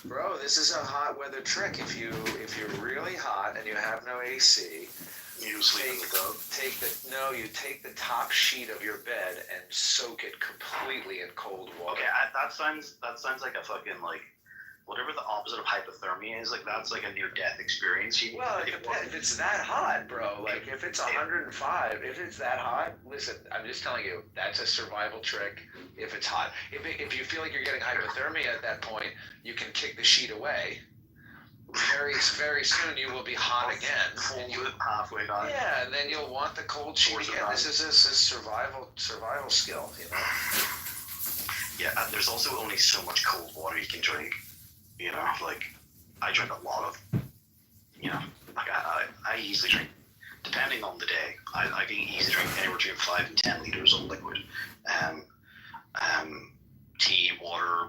Bro, this is a hot weather trick. If you're really hot and you have no AC, you sleep in the tub. You take the top sheet of your bed and soak it completely in cold water. Okay, that sounds like a fucking like whatever the opposite of hypothermia is. Like that's like a near death experience. Well, if it's that hot, bro. Like if it's 105, if it's that hot, listen. I'm just telling you, that's a survival trick. If it's hot, if you feel like you're getting hypothermia at that point, you can kick the sheet away. Very, very soon you will be hot again. And you halfway down. Yeah, and then you'll want the cold sheet again. This is a survival skill, you know. Yeah, there's also only so much cold water you can drink. You know, like I drink a lot of. You know, like I easily drink, depending on the day. I can easily drink anywhere between 5 and 10 liters of liquid. Tea, water,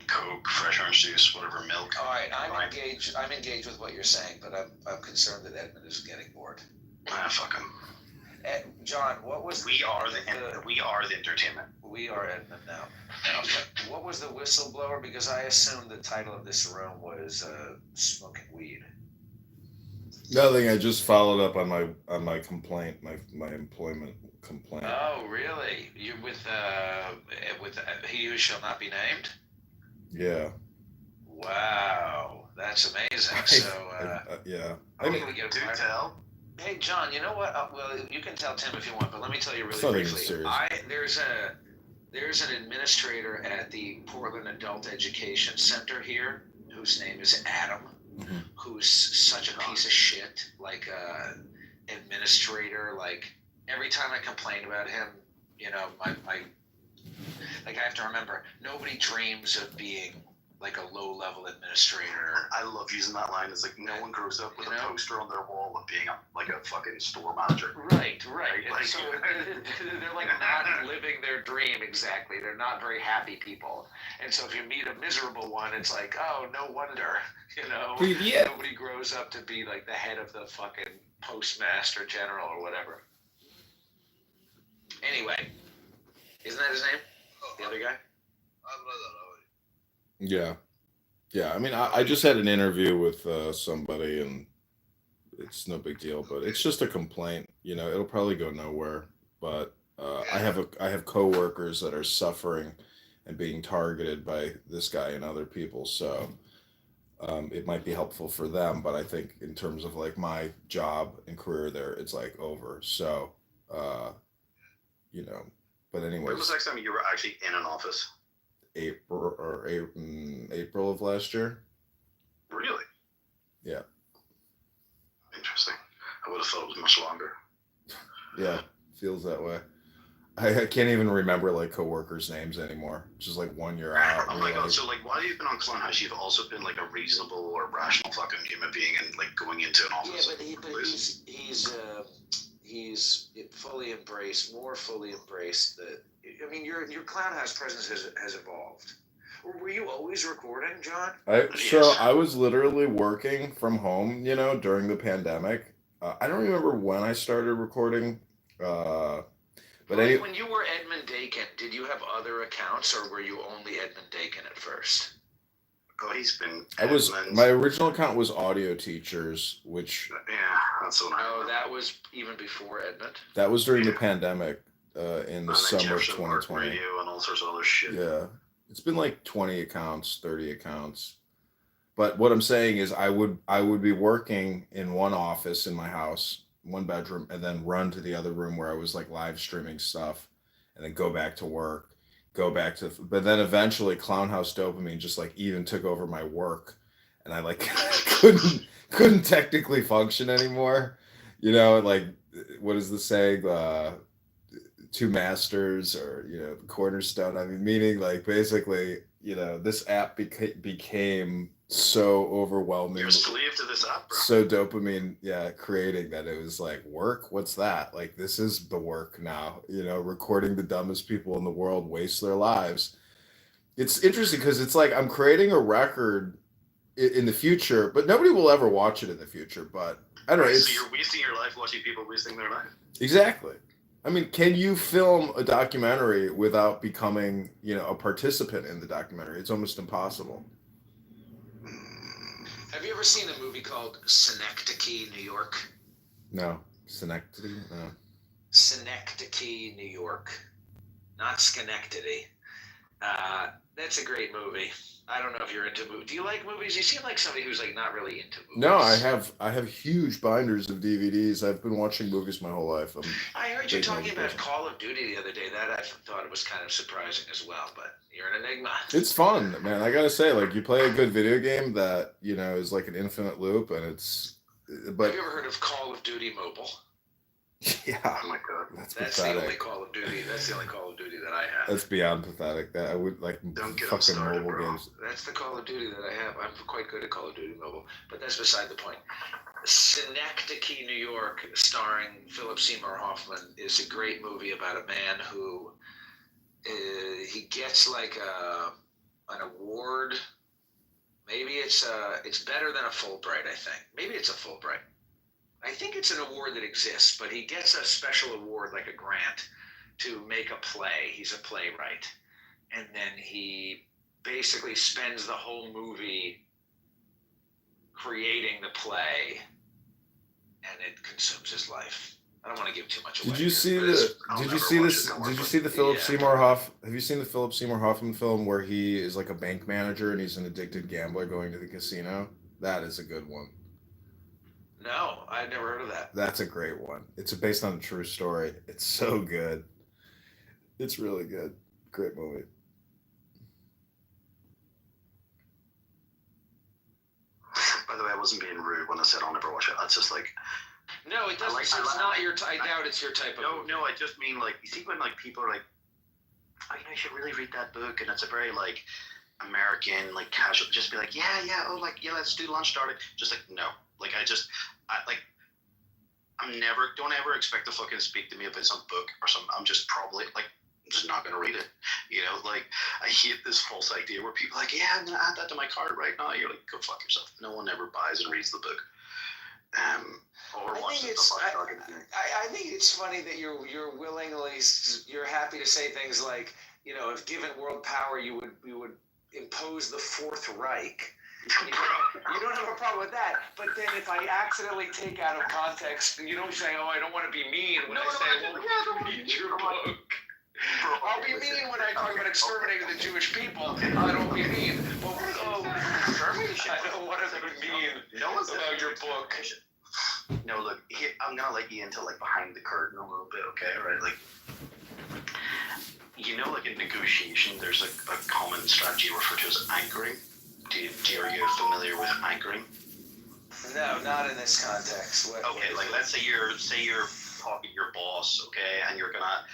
Coke, fresh orange juice, whatever, milk. All right, I'm engaged with what you're saying, but I'm concerned that Edmund is getting bored. Fuck him. John, what was we are the entertainment. We are Edmund now. What was the whistleblower? Because I assumed the title of this room was smoking weed. Nothing. I just followed up on my complaint, my employment complaint. Oh, really? You with he who shall not be named? Yeah. Wow, that's amazing. So, yeah. I mean, do tell. Hey, John, you know what? Well, you can tell Tim if you want, but let me tell you really briefly. There's an administrator at the Portland Adult Education Center here whose name is Adam, who's such a piece of shit, like administrator. Like every time I complain about him, you know, my like I have to remember, nobody dreams of being like a low-level administrator. I love using that line. It's like no one grows up with a poster on their wall of being like a fucking store manager. Right. Like, so they're like not living their dream exactly. They're not very happy people. And so if you meet a miserable one, it's like, oh, no wonder, you know. Yeah. Nobody grows up to be like the head of the fucking postmaster general or whatever. Anyway, isn't that his name? The other guy? Yeah. I mean, I just had an interview with somebody, and it's no big deal, but it's just a complaint. You know, it'll probably go nowhere. But I have coworkers that are suffering and being targeted by this guy and other people. So it might be helpful for them, but I think in terms of like my job and career there, it's like over. So you know. But anyways. When was the next time you were actually in an office? April of last year. Really? Yeah. Interesting. I would have thought it was much longer. Yeah, feels that way. I can't even remember like coworkers' names anymore. It's just like 1 year out. Oh my god! So like, while you've been on Clown House, you've also been like a reasonable or rational fucking human being, and like going into an office. Yeah, but he's fully embraced that. I mean, your Clown House presence has evolved. Were you always recording, John? I was literally working from home, you know, during the pandemic. I don't remember when I started recording. But when you were Edmund Dakin, did you have other accounts, or were you only Edmund Dakin at first? Oh, he's been. My original account was Audio Teachers, which. Yeah, that's what that was even before Edmund. That was during the pandemic. In the summer of 2020. Radio and all sorts of other shit. Yeah. It's been like 20 accounts, 30 accounts. But what I'm saying is I would be working in one office in my house, one bedroom, and then run to the other room where I was like live streaming stuff, and then go back to work, but then eventually Clown House Dopamine just like even took over my work, and I like couldn't technically function anymore. You know, like what is the saying? Two masters, or you know, the cornerstone. I mean, meaning like basically, you know, this app became so overwhelming. You're a slave to this app, bro. So dopamine, creating that it was like, work? What's that? Like, this is the work now. You know, recording the dumbest people in the world waste their lives. It's interesting because it's like I'm creating a record in the future, but nobody will ever watch it in the future. But I don't know. So you're wasting your life watching people wasting their life. Exactly. I mean, can you film a documentary without becoming, you know, a participant in the documentary? It's almost impossible. you ever seen a movie called Synecdoche, New York? No. Synecdoche? No. Synecdoche, New York. Not Schenectady. That's a great movie. I don't know if you're into movies. Do you like movies? You seem like somebody who's like not really into movies. No, I have huge binders of DVDs. I've been watching movies my whole life. I heard you talking about Call of Duty the other day. That I thought it was kind of surprising as well, but you're an enigma. It's fun, man. I gotta say, like, you play a good video game that, you know, is like an infinite loop, and it's. But have you ever heard of Call of Duty Mobile? Yeah. Oh my god. That's the only Call of Duty. That's the only Call of Duty that I have. That's beyond pathetic. That I would like fucking started, mobile bro. games. That's the Call of Duty that I have. I'm quite good at Call of Duty Mobile, but that's beside the point. Synecdoche, New York, starring Philip Seymour Hoffman, is a great movie about a man who he gets like an award. Maybe it's better than a Fulbright. I think maybe it's a Fulbright. I think it's an award that exists, but he gets a special award, like a grant, to make a play. He's a playwright. And then he basically spends the whole movie creating the play, and it consumes his life. I don't want to give too much away. Did you see the Philip Seymour Hoffman? Have you seen the Philip Seymour Hoffman film where he is like a bank manager and he's an addicted gambler going to the casino? That is a good one. No, I've never heard of that. That's a great one. It's based on a true story. It's so good. It's really good. Great movie. By the way, I wasn't being rude when I said I'll never watch it. That's just like. No, it doesn't. It's not your type. I doubt it's your type of movie. No, I just mean like, you see when like people are like, oh, you know, you should really read that book, and it's a very like American, like casual, just be like, yeah, oh, like, yeah, let's do lunch starting. Just like, no. Like, don't ever expect to fucking speak to me about some book or something. I'm just not going to read it. You know, like, I hate this false idea where people are like, yeah, I'm going to add that to my cart right now. You're like, go fuck yourself. No one ever buys and reads the book. I think it's funny that you're happy to say things like, you know, if given world power, you would impose the Fourth Reich. You don't have a problem with that, but then if I accidentally take out of context, you don't say, "Oh, I don't want to be mean." When I say, "Well, read your book," I'll be mean when I talk about exterminating the Jewish people. I don't be mean. But I don't want to be mean about your book. No, look, I'm gonna let you into like behind the curtain a little bit, okay? Right, like. You know, like in negotiation, there's a common strategy referred to as anchoring. Are you familiar with anchoring? No, not in this context. Okay, like let's say you're talking to your boss, okay, and you're gonna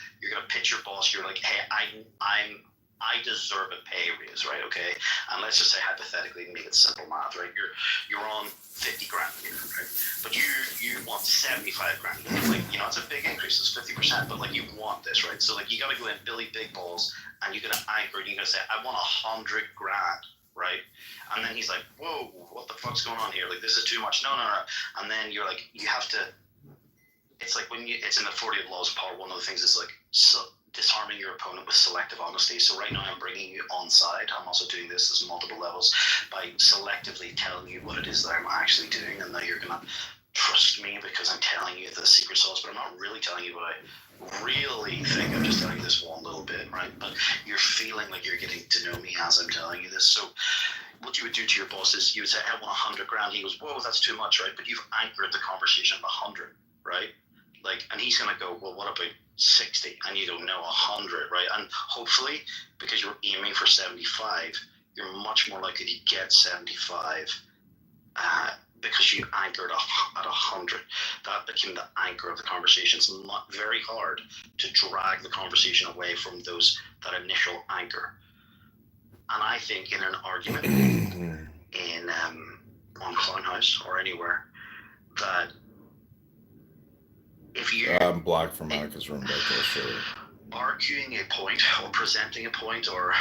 pitch your boss. You're like, hey, I deserve a pay raise, right? Okay, and let's just say hypothetically, make it simple math, right? You're on 50 grand a year, right? But you want 75 grand a year. Like, you know, it's a big increase. It's 50%, but like you want this, right? So like you gotta go in Billy Big Balls, and you're gonna anchor, and you're gonna say, I want 100 grand. Right? And then he's like, whoa, what the fuck's going on here? Like, this is too much. No. And then you're like, you have to, it's like it's in the 40 Laws of Power, one of the things is like disarming your opponent with selective honesty. So right now I'm bringing you on side. I'm also doing this as multiple levels by selectively telling you what it is that I'm actually doing, and that you're going to trust me because I'm telling you the secret sauce, but I'm not really telling you what I really think. I'm just telling you this one little bit, right? But you're feeling like you're getting to know me as I'm telling you this. So what you would do to your boss is you would say, I want 100 grand. He goes, whoa, that's too much, right? But you've anchored the conversation at 100, right? Like, and he's going to go, well, what about 60? And you go, no, 100, right? And hopefully, because you're aiming for 75, you're much more likely to get 75 because you anchored at 100. That became the anchor of the conversation. It's not very hard to drag the conversation away from that initial anchor. And I think in an argument on Clownhouse or anywhere, that if you I'm blocked from Monica's room back there, so arguing a point or presenting a point or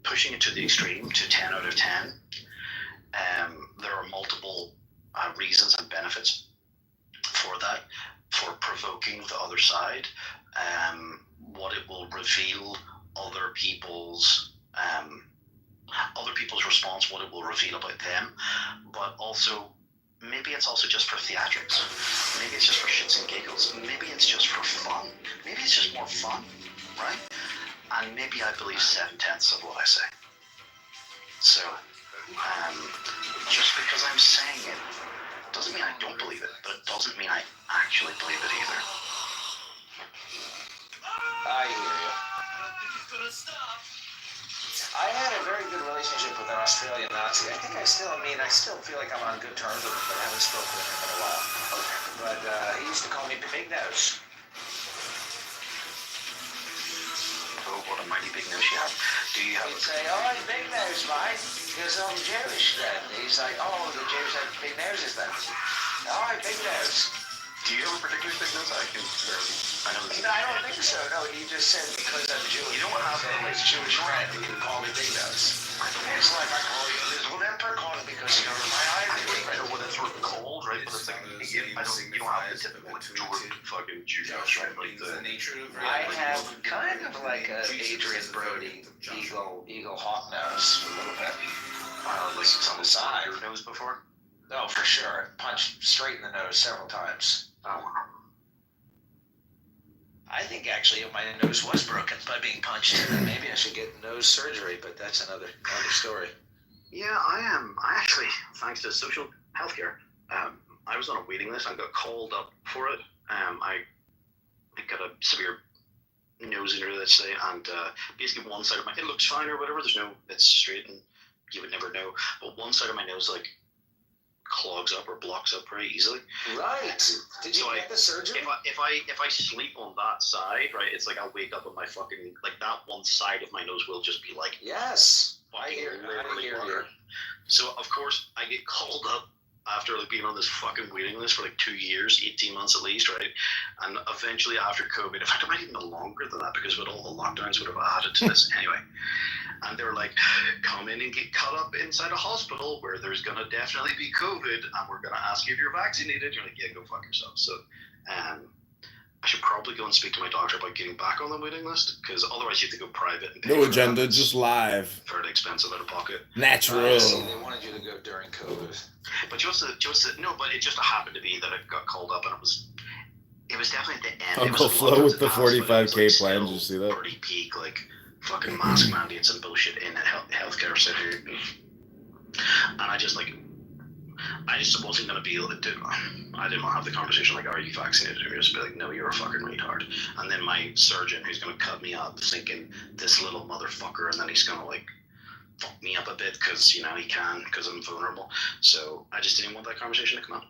pushing it to the extreme to 10 out of 10, there are multiple reasons and benefits for that, for provoking the other side. What it will reveal other people's other people's response, what it will reveal about them, but also maybe it's also just for theatrics. Maybe it's just for shits and giggles. Maybe it's just for fun. Maybe it's just more fun, right? And maybe I believe 7/10 of what I say. So, just because I'm saying it doesn't mean I don't believe it, but it doesn't mean I actually believe it either. I hear you. I had a very good relationship with an Australian Nazi. I think I still feel like I'm on good terms with him, but I haven't spoken with him in a while. But he used to call me Big Nose. Oh, what a mighty big nose you have. Do you have He'd say, oh, it's Big Nose, mate, because I'm Jewish then. He's like, oh, the Jews have big noses then. All right, Big Nose. Do you have a particularly big nose? I know this. No, I don't think so. No, he just said because I'm Jewish. You don't have his Jewish friend who can call me Big Nose. It's like I call you this leper calling because you're my Irish. I know what it's sort of called, right? But it's like, you don't have the typical George fucking Jewish, right? Like I have kind of like a Adrian Brody eagle hawk nose a little bit. Like on the side of your nose before? Oh, for sure. Punched straight in the nose several times. Oh. I think actually my nose was broken by being punched. Maybe I should get nose surgery, but that's another story. Yeah, I actually, thanks to social healthcare, I was on a waiting list and got called up for it. I got a severe nose injury, let's say, and basically one side of it looks fine or whatever. It's straight and you would never know. But one side of my nose, like, clogs up or blocks up very easily. Right. Did you get the surgery? If I sleep on that side, right, it's like I'll wake up with my fucking, like, that one side of my nose will just be like, yes, I hear you. So of course I get called up after like being on this fucking waiting list for like 2 years, 18 months at least, right? And eventually after COVID, in fact it might even be longer than that because with all the lockdowns would have added to this anyway. And they were like, come in and get cut up inside a hospital where there's going to definitely be COVID and we're going to ask you if you're vaccinated. You're like, yeah, go fuck yourself. So I should probably go and speak to my doctor about getting back on the waiting list because otherwise you have to go private. And pay no agenda, just live. Fairly expensive out of pocket. Natural. They wanted you to go during COVID. But but it just happened to be that I got called up and it was definitely at the end. Uncle Flo with the 45K plan, did you see that? Pretty peak, like, fucking mask mandates and bullshit in healthcare city. And I just wasn't going to be able to do I didn't want to have the conversation like, are you vaccinated? And just be like, no, you're a fucking retard. And then my surgeon who's going to cut me up thinking this little motherfucker, and then he's going to like fuck me up a bit because, you know, he can because I'm vulnerable. So I just didn't want that conversation to come up.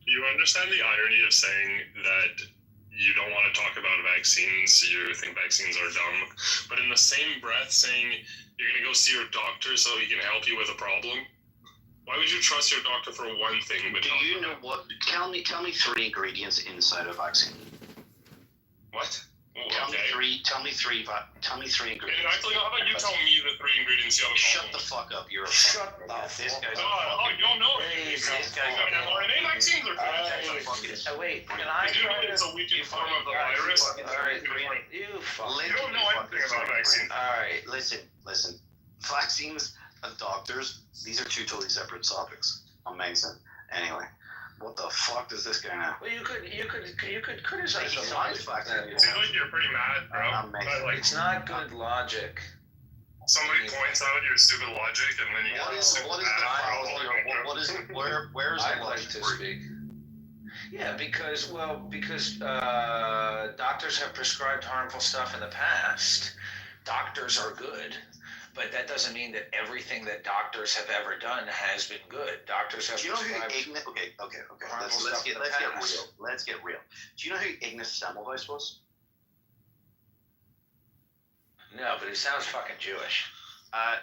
You understand the irony of saying that you don't want to talk about vaccines, you think vaccines are dumb, but in the same breath saying you're going to go see your doctor so he can help you with a problem? Why would you trust your doctor for one thing? But do you know what? Tell me 3 ingredients inside a vaccine. What? Well, tell me three ingredients. Actually, how about you tell me the 3 ingredients you have a problem? Shut the fuck up. You're a Shut fucking up. This guy's you don't know it. This guy's a mRNA vaccines are good. Wait, can I Did you know it's a weakened form of the virus? Alright, you don't know anything about vaccines. Alright, listen. Vaccines and doctors, these are 2 totally separate topics. Amazing. Anyway, what the fuck does this guy know? Well, you could criticize He's the not logic. vaccinated. It seems like you're pretty mad, bro. But, like, It's not good logic. somebody points out your stupid logic, and then you What is the problem? Where's the I'd like logic to for you? speak. Yeah, because doctors have prescribed harmful stuff in the past. Doctors are good, but that doesn't mean that everything that doctors have ever done has been good. Doctors have prescribed. Okay. harmful Let's stuff get in the real. past. Let's get real. Do you know who Ignaz Semmelweis was? No, but he sounds fucking Jewish.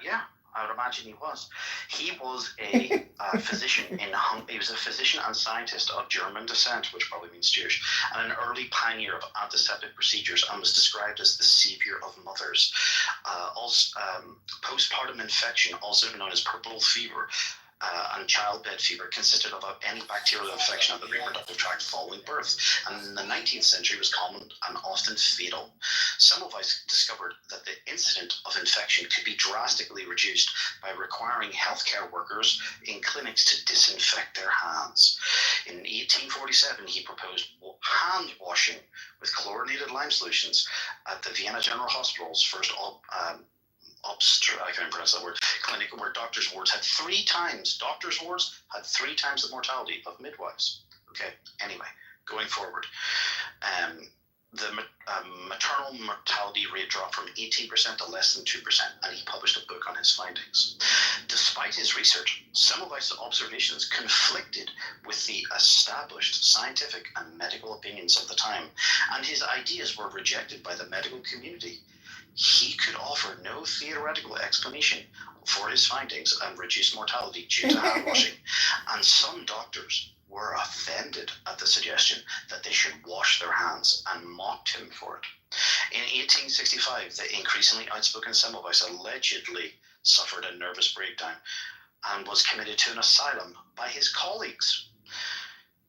Yeah, I would imagine he was. He was a physician he was a physician and scientist of German descent, which probably means Jewish, and an early pioneer of antiseptic procedures, and was described as the savior of mothers. Also, postpartum infection, also known as puerperal fever, and childbed fever consisted of any bacterial infection of the reproductive tract following birth, and in the 19th century was common and often fatal. Semmelweis discovered that the incidence of infection could be drastically reduced by requiring healthcare workers in clinics to disinfect their hands. In 1847, he proposed hand washing with chlorinated lime solutions at the Vienna General Hospital's first I can't pronounce that word, clinic, where doctors' wards had three times the mortality of midwives. Okay, anyway, going forward, the maternal mortality rate dropped from 18% to less than 2%, and he published a book on his findings. Despite his research, Semmelweis' observations conflicted with the established scientific and medical opinions of the time, and his ideas were rejected by the medical community. He could offer no theoretical explanation for his findings and reduced mortality due to hand washing, and some doctors were offended at the suggestion that they should wash their hands and mocked him for it. In 1865, the increasingly outspoken Semmelweis allegedly suffered a nervous breakdown and was committed to an asylum by his colleagues.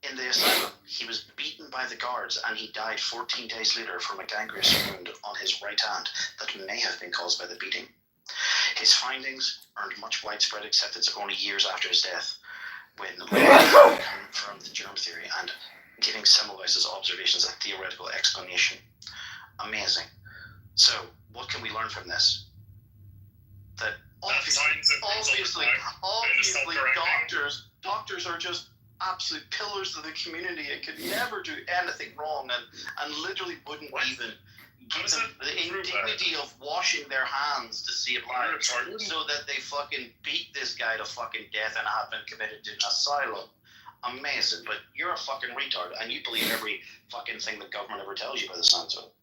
In the asylum, he was beaten by the guards, and he died 14 days later from a gangrenous wound on his right hand that may have been caused by the beating. His findings earned much widespread acceptance only years after his death, when confirmed the germ theory and giving Semmelweis' observations a theoretical explanation. Amazing. So, what can we learn from this? That obviously doctors are just absolute pillars of the community and could never do anything wrong, and literally wouldn't even give them the indignity of washing their hands to save lives, so that they fucking beat this guy to fucking death and have been committed to an asylum. Amazing, but you're a fucking retard and you believe every fucking thing the government ever tells you by the sounds of it.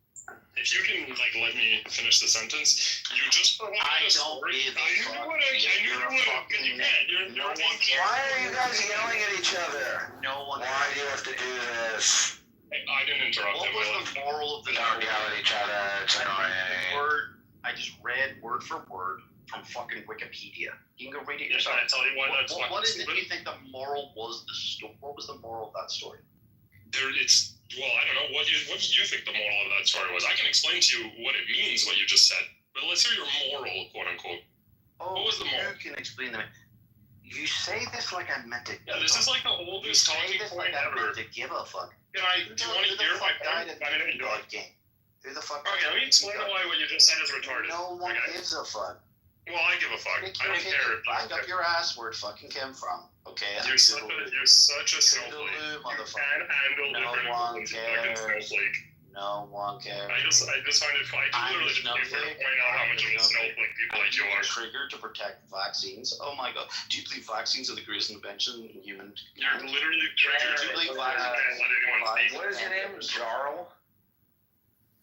If you can, let me finish the sentence, you just provided I don't give a fuck. Why are you guys yelling at each other? No one. Why do you have to do this? I didn't interrupt him. What was the moral of the Don't yell at each other. It's annoying. I just read word for word from fucking Wikipedia. You can go read it Yes, yourself. I tell you why that's What is it you think the moral was? What was the moral of that story? Well, I don't know. What did you think the moral of that story was? I can explain to you what it means, what you just said. But let's hear your moral, quote unquote. What was the moral? You can explain to me. You say this like I meant it. Yeah, this is like the oldest talking point ever. To give a fuck. Do you want to hear my point? Who the fuck? Okay, let me explain why what you just said is retarded. No one gives a fuck. Well, I give a fuck. I don't care. Back up your ass where it fucking came from. Okay. You're such a snowflake. You can't handle different emotions like a snowflake. No one cares. I just find it funny. I literally just prefer to point out how much of a snowflake people like you are. Triggered to protect vaccines. Oh my god. Do you believe vaccines are the greatest invention in human? You're literally triggered to believe vaccines. Can't let anyone speak. What is your name? Jarl?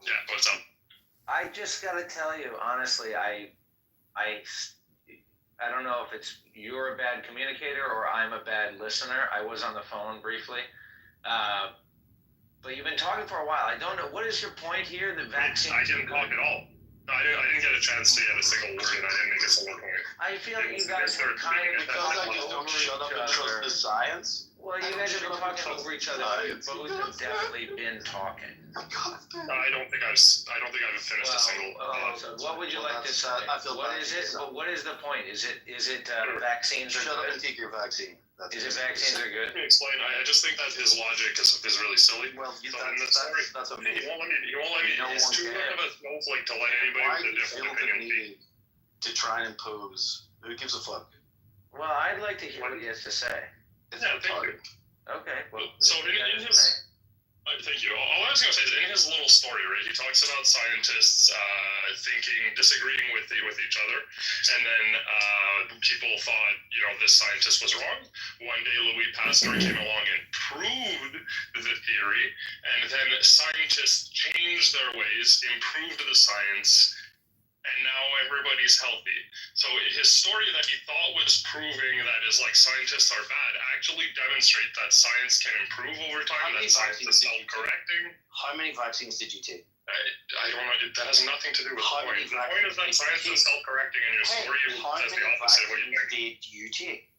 Yeah, what's up? I just gotta tell you, honestly, I don't know if it's you're a bad communicator or I'm a bad listener. I was on the phone briefly. But you've been talking for a while. I don't know. What is your point here? The vaccine. I didn't talk at all. No, I didn't get a chance to get a single word, and I didn't make a single point. I feel like you guys are kind of because I just don't shut up and trust the science. Well, you guys have been talking over each other. You both have definitely been talking. I don't think I've finished a single. So what would you like to say? What is it? What is the point? Is it vaccines are Shut good? up and take your vaccine. Is it vaccines are good? Let me explain. I just think that his logic is really silly. Well, that's okay. He won't let me. He's too good of a snowflake to let anybody with a different opinion be. To try and impose. Who gives a fuck? Well, I'd like to hear what he has to say. Yeah, thank you. Okay. Well, so in his. Thank you. All I was going to say is in his little story, right, he talks about scientists disagreeing with each other, and then people thought, this scientist was wrong. One day Louis Pasteur came along and proved the theory, and then scientists changed their ways, improved the science, and now everybody's healthy. So his story that he thought was proving that is like scientists are bad actually demonstrate that science can improve over time, that science is self-correcting. How many vaccines did you take? I don't know. That has nothing to do with the point. The point is that science is self-correcting, and your story says the opposite of what you think. Did you take?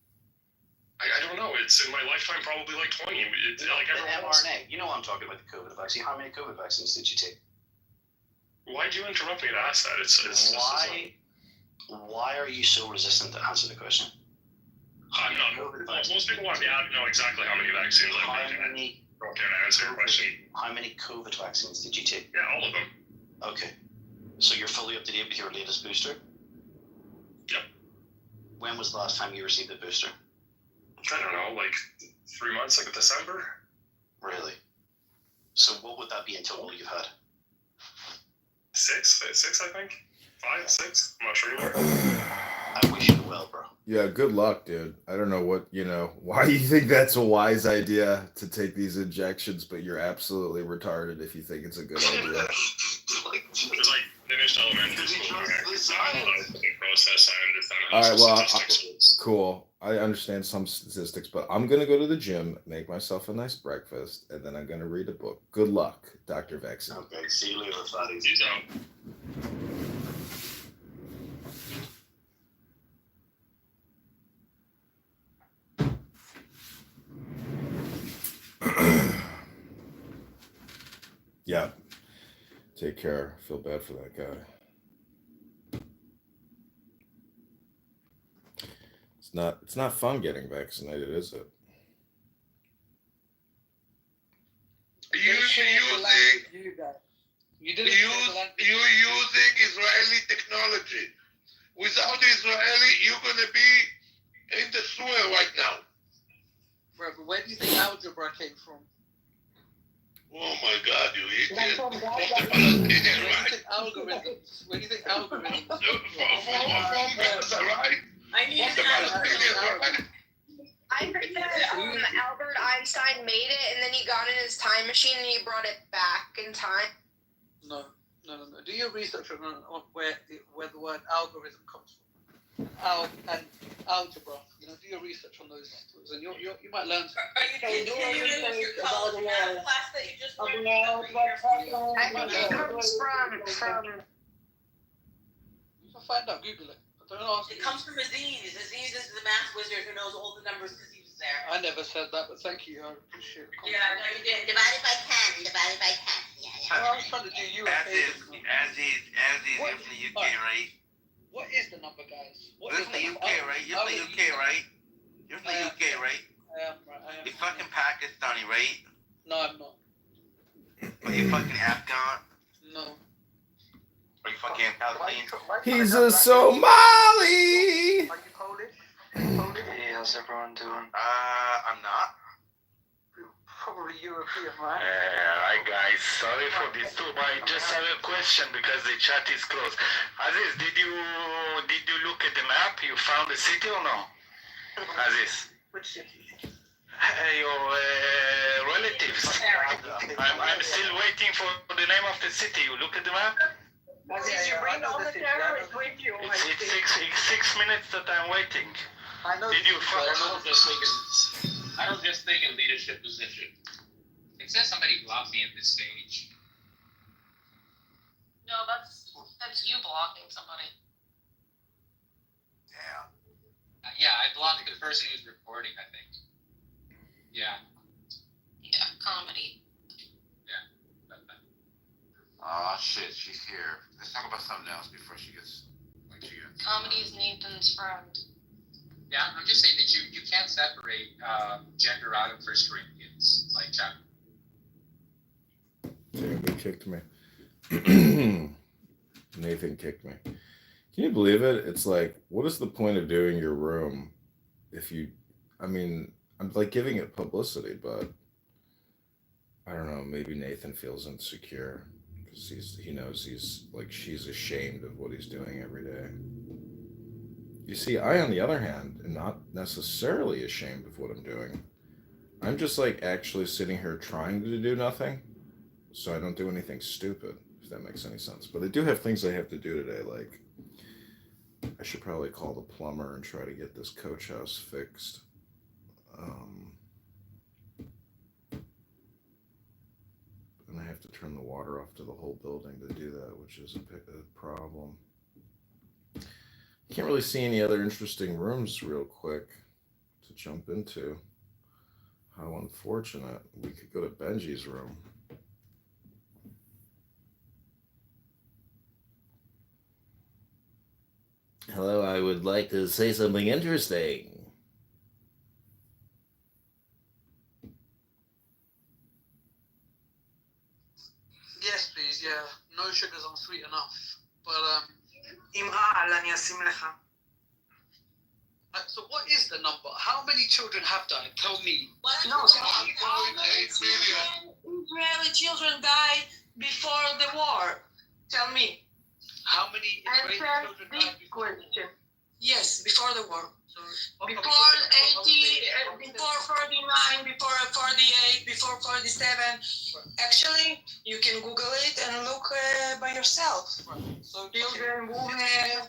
I don't know. It's in my lifetime probably like 20. It's like the everyone else. mRNA. You know I'm talking about the COVID vaccine. How many COVID vaccines did you take? Why'd you interrupt me to ask that? It's Why are you so resistant to answer the question? I'm not. Most people want me to know exactly how many vaccines I've taken. Don't care to answer your question. How many COVID vaccines did you take? Yeah, all of them. Okay. So you're fully up to date with your latest booster? Yep. When was the last time you received a booster? I don't know, like 3 months, like December. Really? So what would that be in total you've had? Six, I think. 5, 6. I'm not sure anymore. I wish you well, bro. Yeah, good luck, dude. I don't know why you think that's a wise idea to take these injections, but you're absolutely retarded if you think it's a good idea. It's like finished elementary school. Process. I understand how All right, well, statistics. Cool. I understand some statistics, but I'm going to go to the gym, make myself a nice breakfast, and then I'm going to read a book. Good luck, Dr. Vaccine. Okay, see you later, fatties. You don't. Yeah. Take care. I feel bad for that guy. It's not fun getting vaccinated, is it? You using Israeli technology. Without Israeli, you're gonna be in the sewer right now. Bro, but where do you think algebra came from? Oh my God, you idiot! From the Where Palestinian, do you right? think algorithms? Where do you think algorithms? From Gaza, right? I need From the Palestinians, right? I heard that Albert Einstein made it, and then he got in his time machine and he brought it back in time. No. Do your research on where the word algorithm comes from. And algebra. Do your research on those, and you might learn. Are you continuing your college math class that you just learned? I think it comes from. You can find out. Google it. Don't ask. It comes from Aziz. Aziz is the math wizard who knows all the numbers because he was there. I never said that, but thank you. I appreciate it. Yeah, no, you did. Divided by 10. Yeah. Well, I was trying to do you a favor. As is you're from the UK, right? What is the number, guys? You're from the UK, right? You're from the UK, right? You're from the UK, right? I am, right. You're fucking Pakistani, right? No, I'm not. Are you fucking Afghan? No. Are you fucking Palestinian? He's a Somali! Are you Polish? Hey, how's everyone doing? I'm not. Probably European, right? Hi guys, sorry for this too, but I just have a question because the chat is closed. Aziz, did you look at the map? You found the city or no? Aziz? Which city? Your relatives. I'm still waiting for the name of the city. You look at the map? Did you bring all the terrorists with you? It's 6 minutes that I'm waiting. I know. Did you find? I don't just think in leadership position. It says somebody blocked me at this stage. No, that's you blocking somebody. Yeah. Yeah, I blocked the person who was recording, I think. Yeah. Yeah, comedy. Oh shit, she's here. Let's talk about something else before she gets Comedy's Nathan's friend. Yeah, I'm just saying that you can't separate gender out of 1 Corinthians. Like, Damn, they kicked me. Nathan kicked me. Can you believe it? It's like, what is the point of doing your room if I'm like giving it publicity, but I don't know, maybe Nathan feels insecure because he knows she's ashamed of what he's doing every day. You see, I, on the other hand, am not necessarily ashamed of what I'm doing. I'm just like actually sitting here trying to do nothing, so I don't do anything stupid, if that makes any sense. But I do have things I have to do today, like I should probably call the plumber and try to get this coach house fixed. And I have to turn the water off to the whole building to do that, which is a problem. Can't really see any other interesting rooms real quick to jump into. How unfortunate. We could go to Benji's room. Hello, I would like to say something interesting. Yes, please, yeah. No sugars, I'm sweet enough. But, so what is the number? How many children have died? Tell me. No, how many Israeli children died before the war? Tell me. How many Israeli children died before the war? Yes, before the war. So, Before 80, before 49, before 48, before 47. Actually, you can Google it and look by yourself. Right. So, Children, women,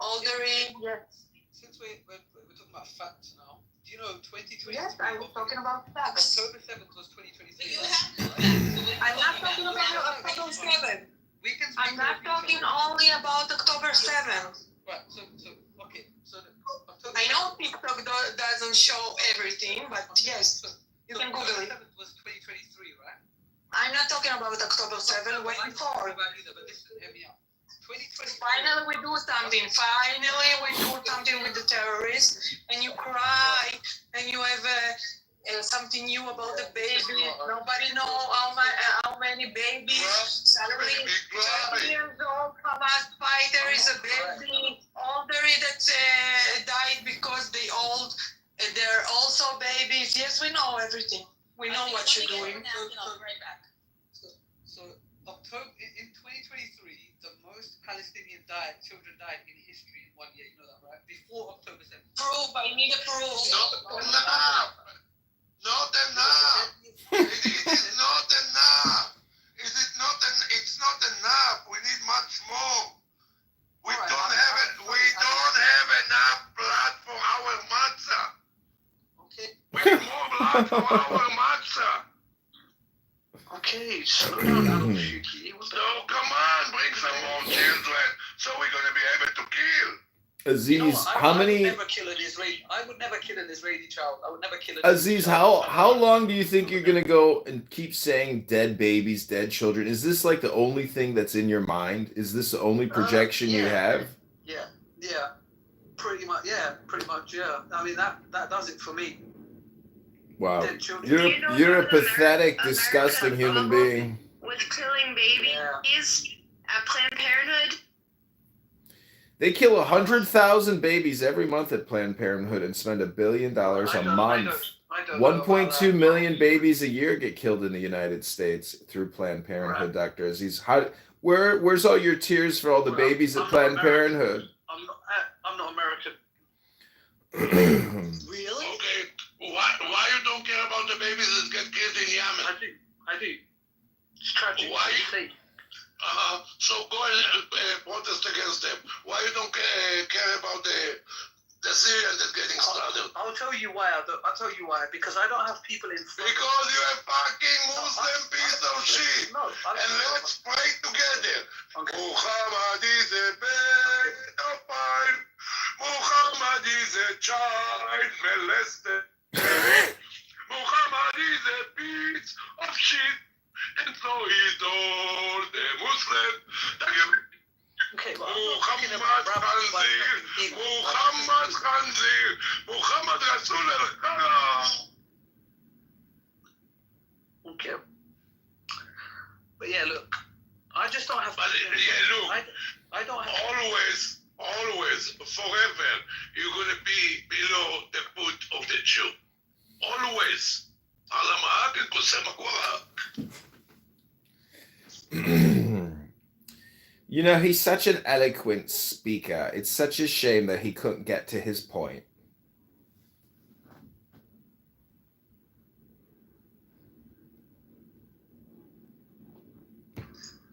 elderly. Yes. Since we're talking about facts now, do you know 2023? Yes, I was talking about facts. October 7th was 2023. I'm not talking about October 7th. I'm not talking only about October 7th. Right, so okay. So October I know TikTok doesn't show everything, but yes, you can Google it. October 7th was 2023, right? I'm not talking about October 7th, way before. About either, but listen, hear me out. 2023. Finally, we do something. Finally, we do something with the terrorists, and you cry, and you have something new about the baby. Nobody know how many babies. Suddenly, 20 years old Hamas fighter is a baby. Older that died because they're also babies. Yes, we know everything. We know what you're doing. So October in 2023, the most Palestinian children died in history in 1 year. You know that, right? Before October 7th. Proof. I need a proof. Not enough. Not enough. It is not enough. It's not enough. We need much more. We don't have enough blood for our matzah. Okay. We need more blood for our matzah. Okay, slow down, Adolf Shiki. So come on, bring some more children, so we're gonna be able to kill. Aziz, I would never kill an Israeli child. I would never kill an Aziz, how long do you think you're gonna go and keep saying dead babies, dead children? Is this like the only thing that's in your mind? Is this the only projection you have? Yeah, pretty much. Yeah. I mean that does it for me. Wow, Dead children. you're a pathetic, disgusting human being. With killing babies at Planned Parenthood. They kill 100,000 babies every month at Planned Parenthood and spend $1 billion a month. I don't 1.2 million babies a year get killed in the United States through Planned Parenthood, Right. Dr. Aziz. Where's all your tears for all the babies at I'm Planned not Parenthood? I'm not American. Really? Okay, why you don't care about the babies that get killed in Yemen? I do. It's tragic. Why? It's insane. So go and protest against them. Why you don't care about the Syrians that's getting slaughtered? I'll tell you why. I'll tell you why. Because I don't have people in front. Because you a fucking Muslim piece of shit. No. And let's pray together. Okay. Muhammad is a pedophile. Muhammad is a child molester. Muhammad is a piece of shit. And so he told the Muslim, Okay, but Muhammad Khanzir, Muhammad Rasul al-Khala. Okay. But yeah, look, I just don't have. But yeah, look, I don't have. always, forever, you're gonna be below the foot of the Jew. Always. You know, he's such an eloquent speaker. It's such a shame that he couldn't get to his point.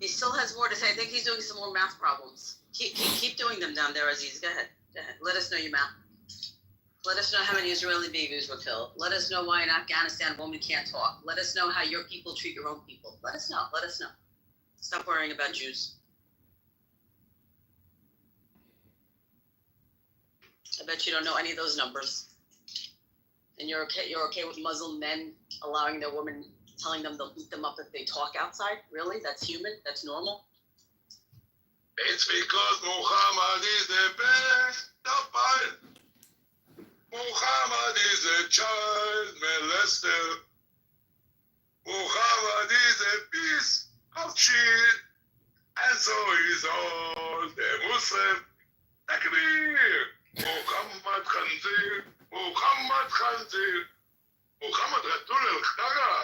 He still has more to say. I think he's doing some more math problems. Keep doing them down there, Aziz. Go ahead. Let us know your math. Let us know how many Israeli babies were killed. Let us know why in Afghanistan women can't talk. Let us know how your people treat your own people. Let us know. Stop worrying about Jews. I bet you don't know any of those numbers. And you're okay with Muslim men allowing their women, telling them they'll beat them up if they talk outside? Really? That's human? That's normal? It's because Muhammad is the best of all. Muhammad is a child molester. Muhammad is a piece of shit. And so is all the Muslim. Takbir. Muhammad Khanzir. Muhammad Khanzir. Muhammad Ratul al-Khtara.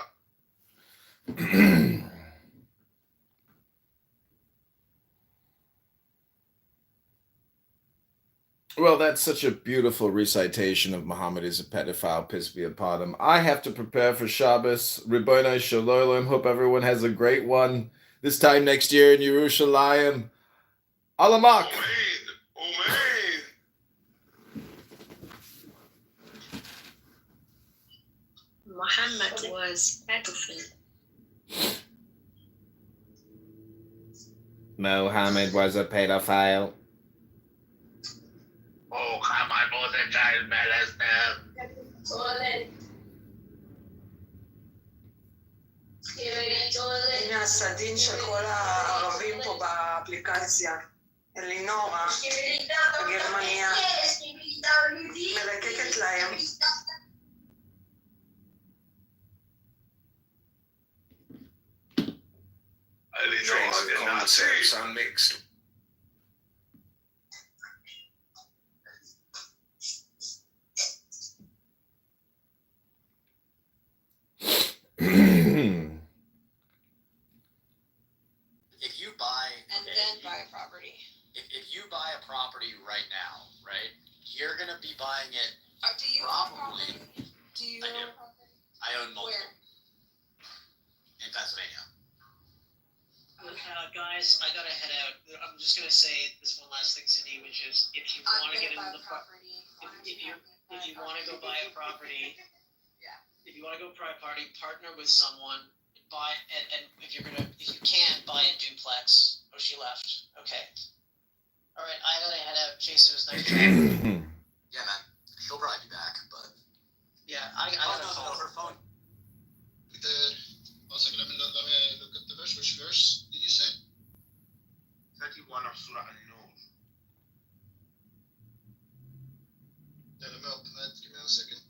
Well, that's such a beautiful recitation of Muhammad is a pedophile, peace be upon him. I have to prepare for Shabbos. Ribbonai Shalom. Hope everyone has a great one. This time next year in Yerushalayim. Alamak. Muhammad was pedophile. Muhammad was a pedophile. Muhammad was a child molester. הנה הסדין של כל הערבים פה באפליקציה. אלינורה, הגרמניה, מלקקת להם. Trains and concepts unmixed. If you buy And then buy a property. if you buy a property right now, right, you're gonna be buying it Do you own probably. property? Do you I do. own property? I own multiple Where? in Pennsylvania. Guys, I gotta head out. I'm just gonna say this one last thing, Cindy, which is if you I'm want to gonna get buy into a the property. if you want to go buy a property, Yeah. if you want to go buy a property, partner with someone, buy and if you can buy a duplex. Oh, she left. Okay. All right, I gotta head out. Chase, it was nice chatting. Yeah, man. She'll probably be back, but Yeah, I gotta call her phone. One second, let me look at the verse. Which verse did you say? 31 of Surah An-Nur. Let me open that. Give me 1 second.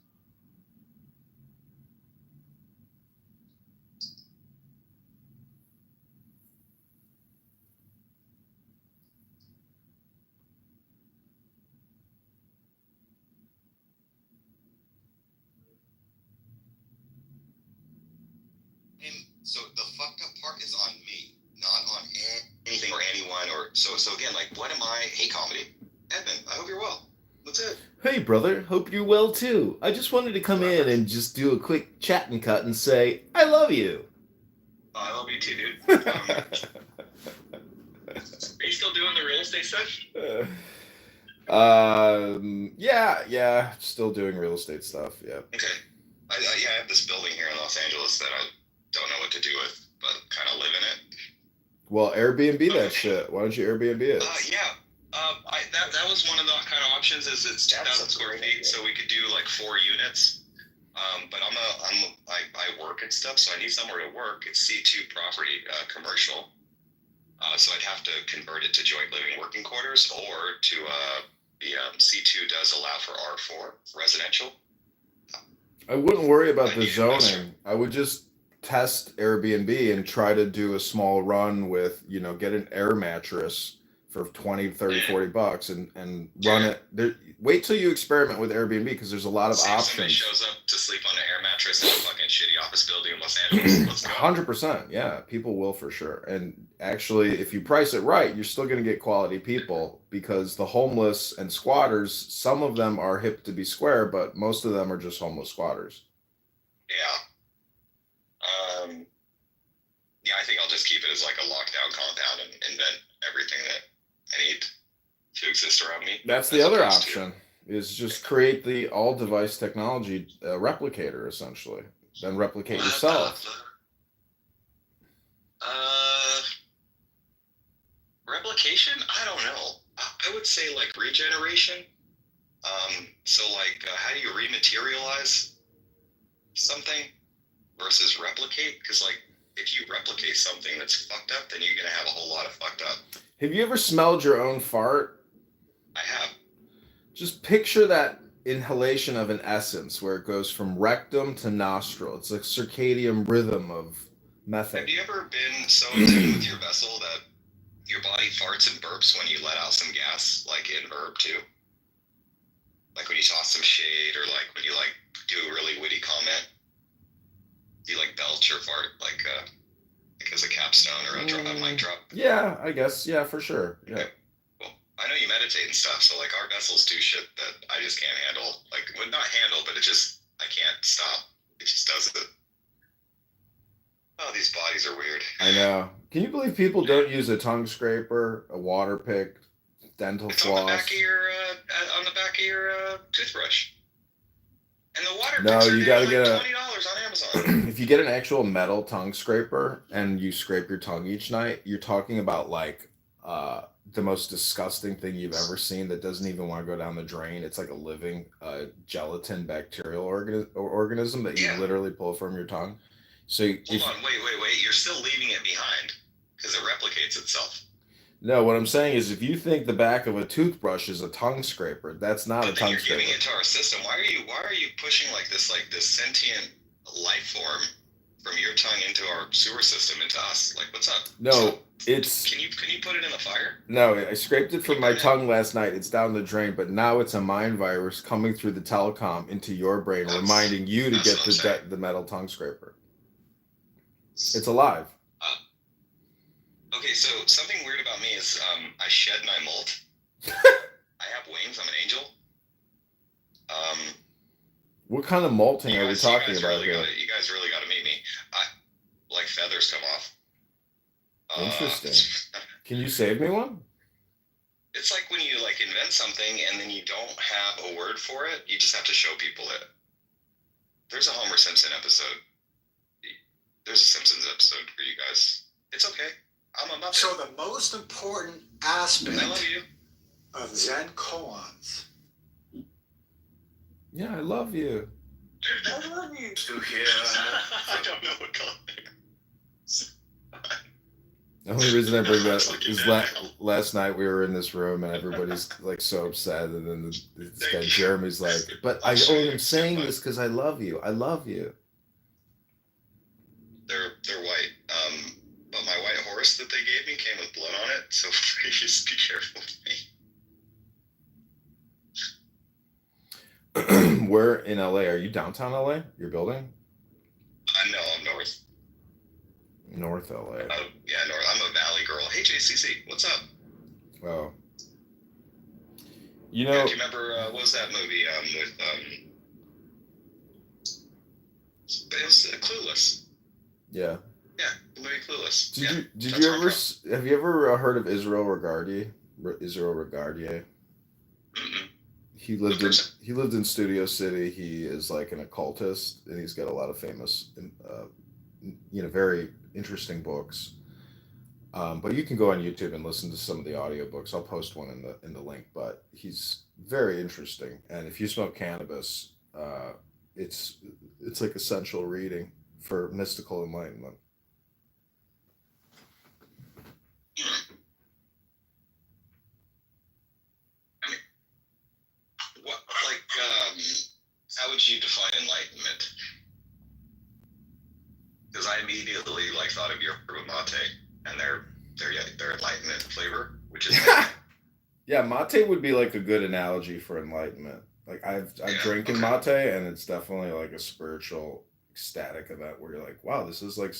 So the fucked up part is on me, not on anything or anyone. Or so again, like, what am I? Hey, comedy, Edmund. I hope you're well. What's it? Hey, brother. Hope you're well, too. I just wanted to come in and just do a quick chat and cut and say, I love you. I love you too, dude. Are you still doing the real estate stuff? Yeah, still doing real estate stuff, yeah. Okay. I have this building here in Los Angeles that I don't know what to do with, but kind of live in it. Well, Airbnb that shit. Why don't you Airbnb it? Yeah. That was one of the kind of options. Is it's 2,000 square feet, so we could do like 4 units. But I work and stuff, so I need somewhere to work. It's C2 property, commercial. So I'd have to convert it to joint living working quarters, or to the C2 does allow for R4 residential. I wouldn't worry about the zoning. I would just test Airbnb and try to do a small run with, get an air mattress for 20, 30, 40 bucks and run it. Wait till you experiment with Airbnb because there's a lot of Somebody options. shows up to sleep on an air mattress in a fucking shitty office building in Los Angeles. Let's go. 100%. Yeah, people will for sure. And actually, if you price it right, you're still going to get quality people because the homeless and squatters, some of them are hip to be square, but most of them are just homeless squatters. Yeah. Yeah, I think I'll just keep it as like a lockdown compound and invent everything that I need to exist around me. That's the other option, is just create the all device technology replicator, essentially. Then replicate yourself. Replication? I don't know. I would say like regeneration. So like, how do you rematerialize something versus replicate, because like if you replicate something that's fucked up, then you're gonna have a whole lot of fucked up. Have you ever smelled your own fart? I have. Just picture that inhalation of an essence where it goes from rectum to nostril. It's a circadian rhythm of methane. Have you ever been so in tune with your vessel that your body farts and burps when you let out some gas, like in Herb too? Like when you toss some shade, or like when you like do a really witty comment, you like belch or fart like as a capstone or a mic drop. Yeah, I guess. Yeah, for sure. Yeah. Okay. Well, I know you meditate and stuff, so like our vessels do shit that I just can't handle. Like, well, not handle, but I can't stop. It just does it. Oh, these bodies are weird. I know. Can you believe people don't use a tongue scraper, a water pick, dental floss? On the back of your toothbrush. And the water No, picks are you gotta like get $20 on Amazon. If you get an actual metal tongue scraper and you scrape your tongue each night, you're talking about like the most disgusting thing you've ever seen that doesn't even want to go down the drain. It's like a living gelatin bacterial organism that you literally pull from your tongue. So Hold on, wait. You're still leaving it behind because it replicates itself. No, what I'm saying is if you think the back of a toothbrush is a tongue scraper, that's not a tongue you're scraper. Giving it to our system. Why are you pushing this sentient life form from your tongue into our sewer system, into us? Like, what's up? No, it's... Can you put it in the fire? No, I scraped it from my tongue last night. It's down the drain, but now it's a mind virus coming through the telecom into your brain, reminding you to get the metal tongue scraper. It's alive. Okay, so something weird about me is I shed and I molt. I have wings. I'm an angel. What kind of molting are we talking about here? You guys really got to meet me. Like feathers come off. Interesting. Can you save me one? It's like when you like invent something and then you don't have a word for it. You just have to show people it. There's a Homer Simpson episode. There's a Simpsons episode for you guys. It's okay. I'm a Muppet. So the most important aspect I love you. of Zen koans. Yeah, I love you. I love you. To hear. I don't know what color. The only reason I bring that up is last night we were in this room and everybody's like so upset, and then this guy Jeremy's like, "But I'm saying this because I love you. I love you." They're white. But my white horse that they gave me came with blood on it, so please be careful with me. Where in LA? Are you downtown LA? Your building? No, I'm north. North LA. Yeah, north. I'm a valley girl. Hey, JCC, what's up? Oh. You know. Yeah, do you remember what was that movie with it was Clueless. Yeah. Yeah, the movie Clueless. Did you ever have you ever heard of Israel Regardie? Israel Regardie. Mm-mm. He lived in Studio City. He is like an occultist, and he's got a lot of famous, very interesting books. But you can go on YouTube and listen to some of the audiobooks. I'll post one in the link. But he's very interesting, and if you smoke cannabis, it's like essential reading for mystical enlightenment. How would you define enlightenment? Because I immediately thought of yerba mate and their enlightenment flavor, which is yeah, mate would be like a good analogy for enlightenment. Like I've drinking mate, and it's definitely like a spiritual, ecstatic event where you're like, wow, this is like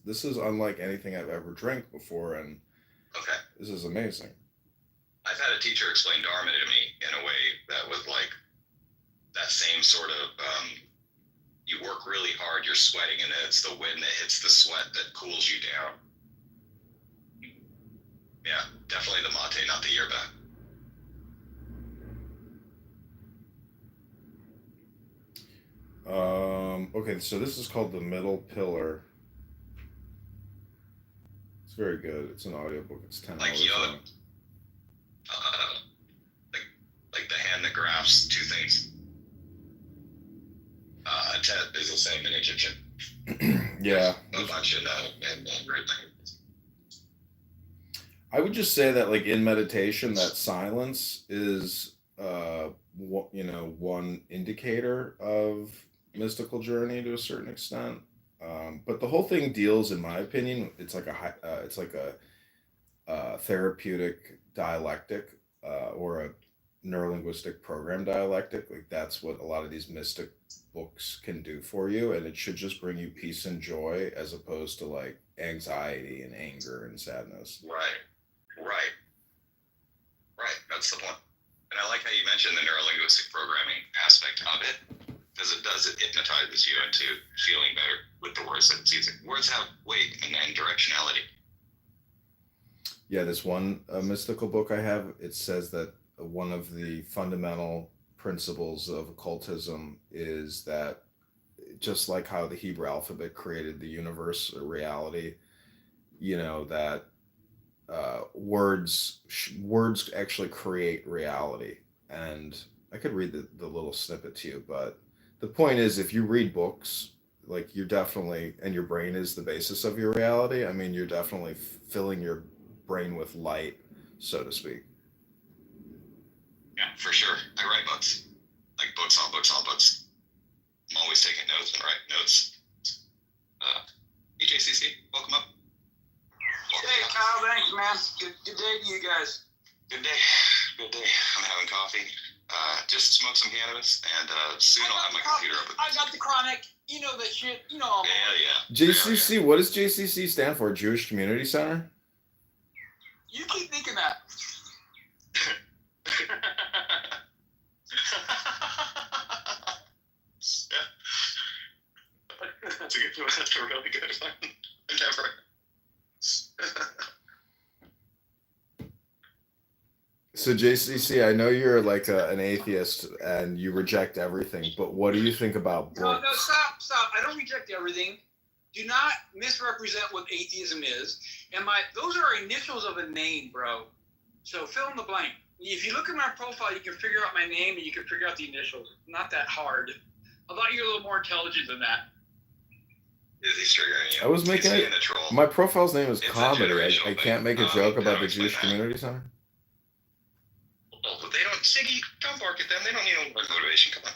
this is unlike anything I've ever drank before, and this is amazing. I've had a teacher explain Dharma to me in a way that was like that same sort of, you work really hard, you're sweating, and then it's the wind that hits the sweat that cools you down. Yeah, definitely the mate, not the yerba. Okay, so this is called The Middle Pillar. It's very good. It's an audiobook. It's 10 like hours long. Like the hand that grasps two things. Tet is the same in Egyptian. Yeah. A bunch of and great things. I would just say that, like, in meditation, that silence is, one indicator of mystical journey to a certain extent. But the whole thing deals, in my opinion, it's like a therapeutic dialectic, or a neurolinguistic program dialectic. Like, that's what a lot of these mystic books can do for you, and it should just bring you peace and joy as opposed to like anxiety and anger and sadness. Right. That's the point. And I like how you mentioned the neurolinguistic programming aspect of it, because it hypnotizes you into feeling better with the words that it's using. Words have weight and directionality. Yeah, this one mystical book I have, it says that one of the fundamental principles of occultism is that, just like how the Hebrew alphabet created the universe or reality, that words actually create reality. And I could read the little snippet to you, but the point is, if you read books, like, you're definitely, and your brain is the basis of your reality, I mean, you're definitely filling your brain with light, so to speak. Yeah, for sure. I write books. Like, books on books on books. I'm always taking notes and writing notes. EJCC, welcome up. Hey, Kyle, thanks, man. Good day to you guys. Good day. I'm having coffee. Just smoked some cannabis, and soon I'll have my computer up. I got the chronic. You know that shit. You know all Yeah. JCC, what does JCC stand for? Jewish Community Center? You keep thinking that. That's a good one. That's a really good one. Never. So JCC, I know you're like an atheist and you reject everything, but what do you think about books? No, stop. I don't reject everything. Do not misrepresent what atheism is. And those are initials of a name, bro. So fill in the blank. If you look at my profile, you can figure out my name and you can figure out the initials. Not that hard. I thought you were a little more intelligent than that. Is he triggering you? I was making it. My profile's name is comedy. I can't make a joke about the Jewish Community Center. Well, they don't, Siggy, don't bark at them. They don't need no motivation. Come on.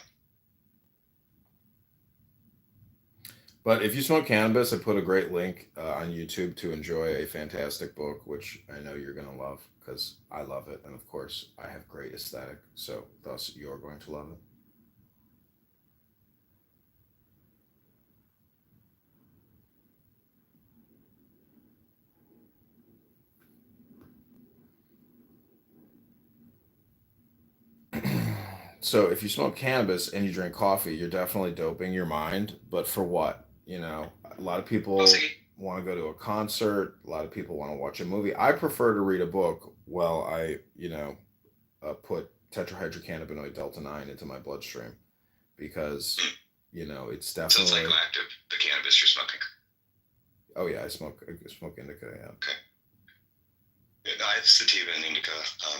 But if you smoke cannabis, I put a great link on YouTube to enjoy a fantastic book, which I know you're going to love because I love it. And of course, I have great aesthetic. So thus, you're going to love it. So if you smoke cannabis and you drink coffee, you're definitely doping your mind. But for what? A lot of people want to go to a concert. A lot of people want to watch a movie. I prefer to read a book while I, put tetrahydrocannabinoid delta 9 into my bloodstream because, it's definitely. So it's psychoactive, the cannabis you're smoking. Oh yeah, I smoke indica. Yeah. Okay. Yeah, I have sativa and indica,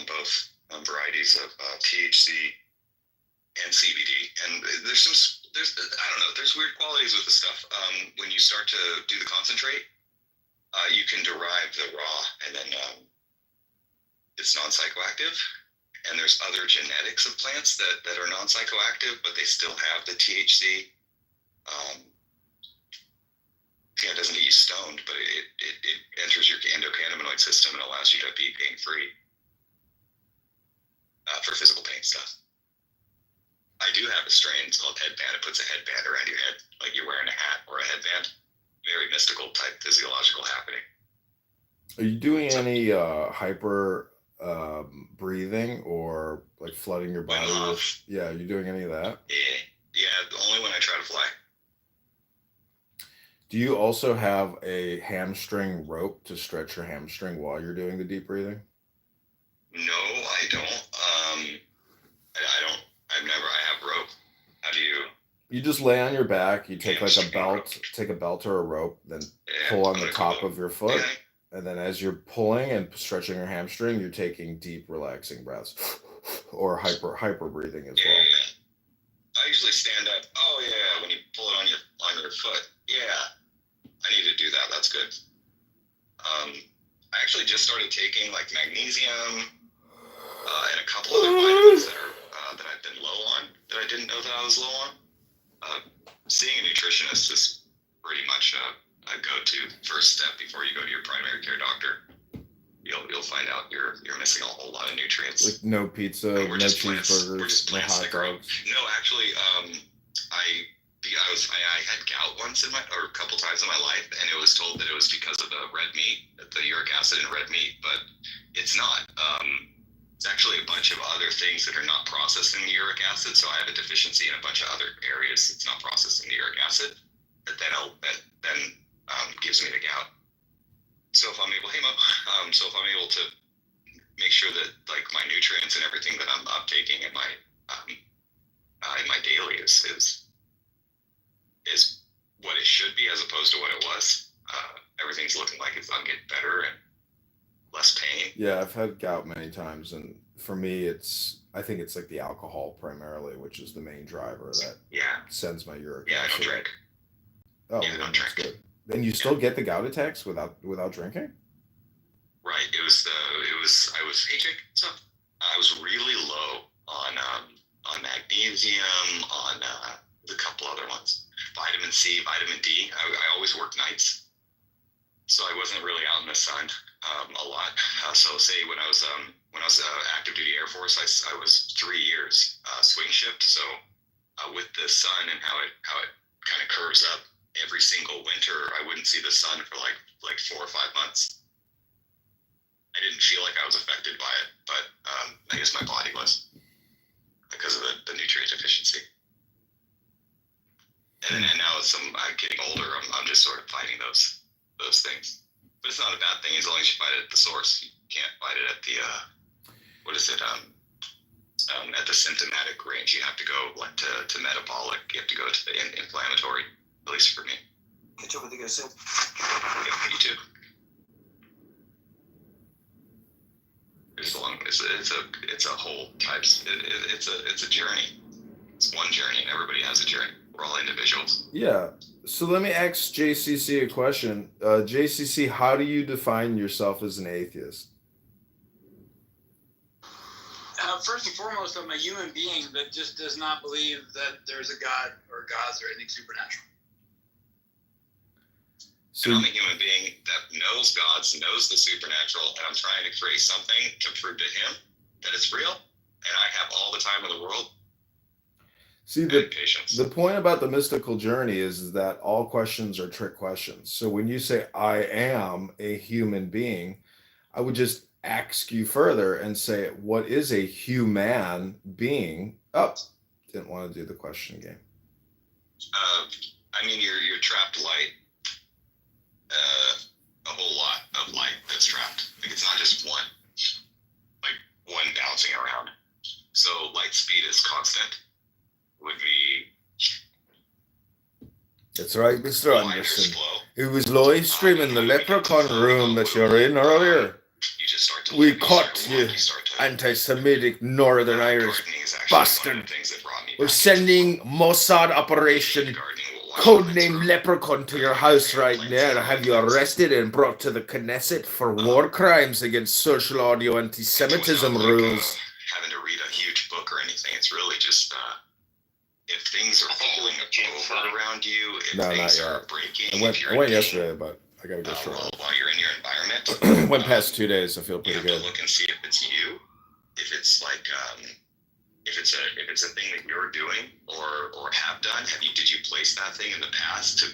both varieties of THC and CBD, and there's weird qualities with the stuff. When you start to do the concentrate, you can derive the raw, and then it's non-psychoactive. And there's other genetics of plants that are non-psychoactive, but they still have the THC. It doesn't get you stoned, but it enters your endocannabinoid system and allows you to be pain-free for physical pain stuff. I do have a strain. It's called headband. It puts a headband around your head, like you're wearing a hat or a headband. Very mystical type physiological happening. Are you doing any hyper breathing or like flooding your body with? Yeah, are you doing any of that? Yeah. Only when I try to fly. Do you also have a hamstring rope to stretch your hamstring while you're doing the deep breathing? No, I don't. I have rope. How do you? You just lay on your back. You take like a belt or a rope, then pull on the top of your foot. And then as you're pulling and stretching your hamstring, you're taking deep, relaxing breaths or hyper breathing as well. Yeah. I usually stand up. Oh, yeah. When you pull other foot. Yeah, I need to do that. That's good. I actually just started taking like magnesium and a couple other vitamins that I've been low on that I didn't know that I was low on. Seeing a nutritionist is pretty much a go-to first step before you go to your primary care doctor. You'll find out you're missing a whole lot of nutrients. Like no pizza, no cheeseburgers, we're just no plants hot that grow. dogs. No, actually, I had gout once a couple times in my life, and it was told that it was because of the red meat, the uric acid in red meat, but it's not. It's actually a bunch of other things that are not processing the uric acid. So I have a deficiency in a bunch of other areas. It's not processing the uric acid. That then gives me the gout. So if I'm able, so if I'm able to make sure that like my nutrients and everything that I'm uptaking in my daily is what it should be as opposed to what it was. Everything's looking like it's gonna get better and less pain. Yeah, I've had gout many times, and for me, I think it's like the alcohol primarily, which is the main driver that sends my uric acid. I don't drink. Oh, yeah, well, that's good. Then you still get the gout attacks without drinking? Right. I was really low on magnesium, on a couple other ones, vitamin C, vitamin D. I always worked nights, so I wasn't really out in the sun a lot. So say when I was active duty Air Force, I was 3 years swing shift. So with the sun and how it kind of curves up every single winter, I wouldn't see the sun for like 4 or 5 months. I didn't feel like I was affected by it, but I guess my body was because of the nutrient deficiency. And now as I'm getting older, I'm just sort of fighting those things. But it's not a bad thing as long as you fight it at the source. You can't fight it at the at the symptomatic range. You have to go to metabolic. You have to go to the inflammatory. At least for me. Kitover 16th. Yeah, you too. It's a whole types. It's a journey. It's one journey, and everybody has a journey. We're all individuals. Yeah. So let me ask JCC a question. JCC, how do you define yourself as an atheist? First and foremost, I'm a human being that just does not believe that there's a God or gods or anything supernatural. So I'm a human being that knows gods, knows the supernatural, and I'm trying to create something to prove to him that it's real, and I have all the time in the world. See, the point about the mystical journey is that all questions are trick questions. So when you say, I am a human being, I would just ask you further and say, what is a human being? Oh, didn't want to do the question game. I mean, you're trapped light. A whole lot of light that's trapped. Like it's not just one bouncing around. So light speed is constant. Would be. That's right, Mr. Anderson. It was live streaming the Leprechaun room that you're in earlier. We caught you, anti-Semitic Northern Irish bastard. We're sending Mossad operation codename Leprechaun to your house right now to have you arrested and brought to the Knesset for war crimes against social audio anti-Semitism rules. Having to read a huge book or anything. It's really just if things are falling over around you, if things are breaking. I went yesterday, but I gotta go short. While you're in your environment. Went past 2 days. I feel pretty good. You have to look and see if it's you, if it's like if it's a thing that you're doing or have done. Did you place that thing in the past to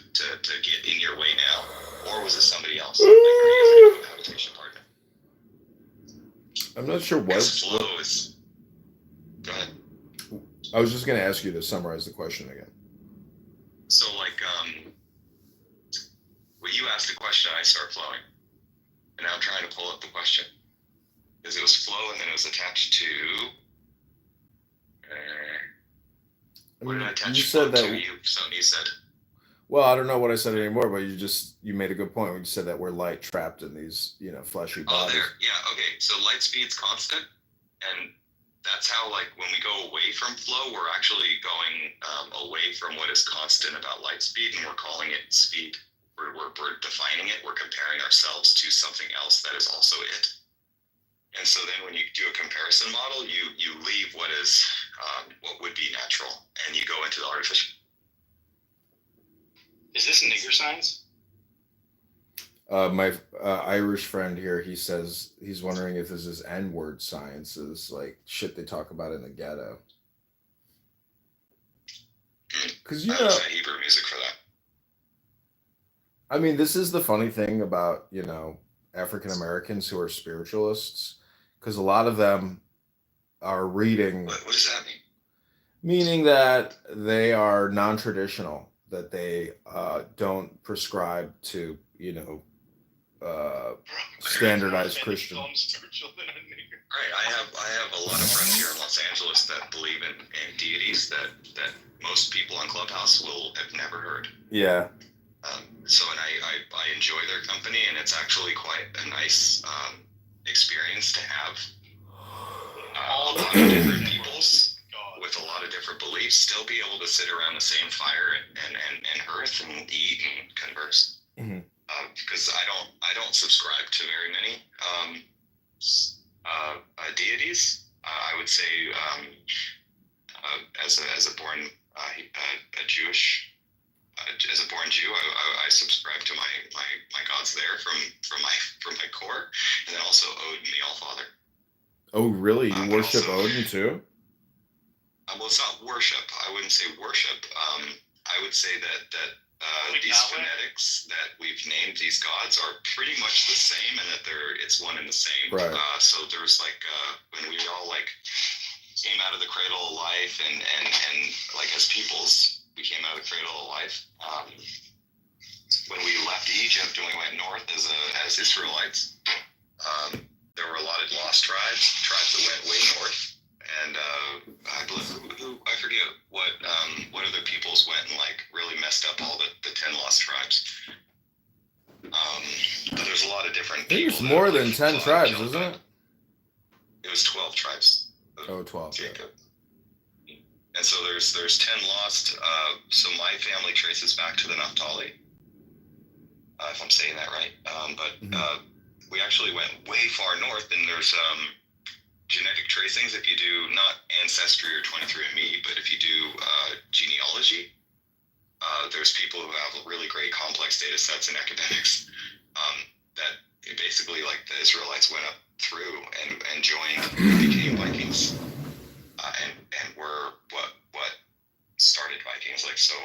get in your way now, or was it somebody else? Like, are you a habitation partner? I'm not sure what. Flow is. Go ahead. I was just going to ask you to summarize the question again. So, when you asked the question, I start flowing. And now I'm trying to pull up the question. Because it was flow and then it was attached to... what did I attach you said that, to? Something you said? Well, I don't know what I said anymore, but you made a good point when you said that we're light trapped in these, fleshy bodies. Oh, there. Yeah, okay. So light speed's constant. And that's how, when we go away from flow, we're actually going away from what is constant about light speed, and we're calling it speed. We're defining it. We're comparing ourselves to something else that is also it. And so then when you do a comparison model, you leave what is what would be natural, and you go into the artificial. Is this nigger science? My Irish friend here, he says he's wondering if this is N-word science, is like shit they talk about in the ghetto. Because I was at Hebrew music for that. I mean, this is the funny thing about, African Americans who are spiritualists, because a lot of them are reading. What does that mean? Meaning that they are non-traditional, that they don't prescribe to, standardized Christian. Right. I have a lot of friends here in Los Angeles that believe in deities that most people on Clubhouse will have never heard. Yeah. So, and I enjoy their company, and it's actually quite a nice experience to have a lot of different peoples with a lot of different beliefs still be able to sit around the same fire and hearth and eat and converse. Mm-hmm. Because I don't subscribe to very many deities. I would say as a born as a born Jew, I subscribe to my gods there from my core, and then also Odin, the All-Father. Oh, really? You worship Odin too? Well, it's not worship. I wouldn't say worship. I would say that these phonetics that we've named these gods are pretty much the same, and that it's one and the same. Right. So there's when we all came out of the cradle of life, and as peoples, we came out of the cradle of life. When we left Egypt and we went north as Israelites, there were a lot of lost tribes that went way north. And I believe I forget what other peoples went and really messed up all the 10 lost tribes. But there's a lot of different people. There's more than 10 tribes, isn't it? It was 12 tribes. Oh, 12. Jacob. Yeah. And so there's 10 lost. So my family traces back to the Naphtali, if I'm saying that right. We actually went way far north, and there's genetic tracings. If you do not Ancestry or 23andMe, but if you do genealogy, there's people who have really great complex data sets in academics that basically the Israelites went up through and joined and became Vikings, and were what started Vikings. So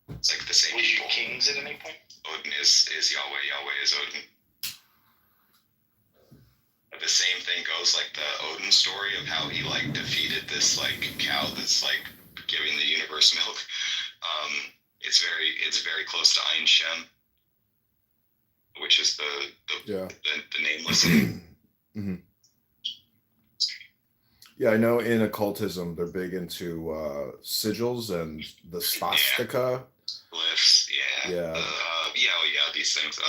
it's the same people. Kings at any point? Odin is Yahweh. Yahweh is Odin. The same thing goes the Odin story of how he defeated this cow that's giving the universe milk. It's very close to Ein Shem, which is the nameless. Mm-hmm. Yeah, I know in occultism they're big into sigils and the swastika. Glyphs, yeah. These things.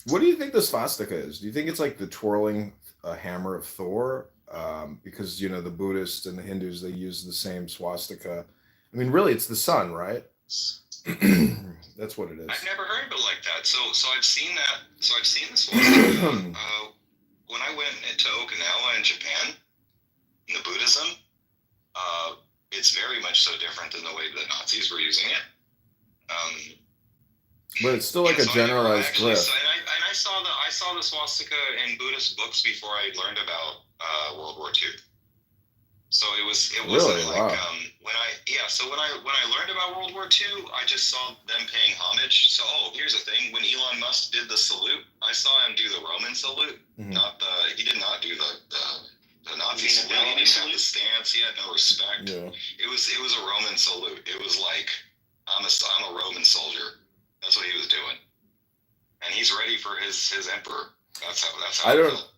What do you think the swastika is? Do you think it's the twirling hammer of Thor? Because, the Buddhists and the Hindus, they use the same swastika. I mean, really, it's the sun, right? That's what it is. I've never heard of it like that. So I've seen that. So I've seen the swastika. When I went to Okinawa in Japan, in the Buddhism, it's very much so different than the way the Nazis were using it. But it's still a generalized glyph. I saw the swastika in Buddhist books before I learned about World War II. So it wasn't really? Wow. When I learned about World War II, I just saw them paying homage. So here's the thing: when Elon Musk did the salute, I saw him do the Roman salute. Mm-hmm. He did not do the Nazi salute. He didn't have the stance. He had no respect. Yeah. It was a Roman salute. It was I'm a Roman soldier. That's what he was doing, and he's ready for his emperor. That's how.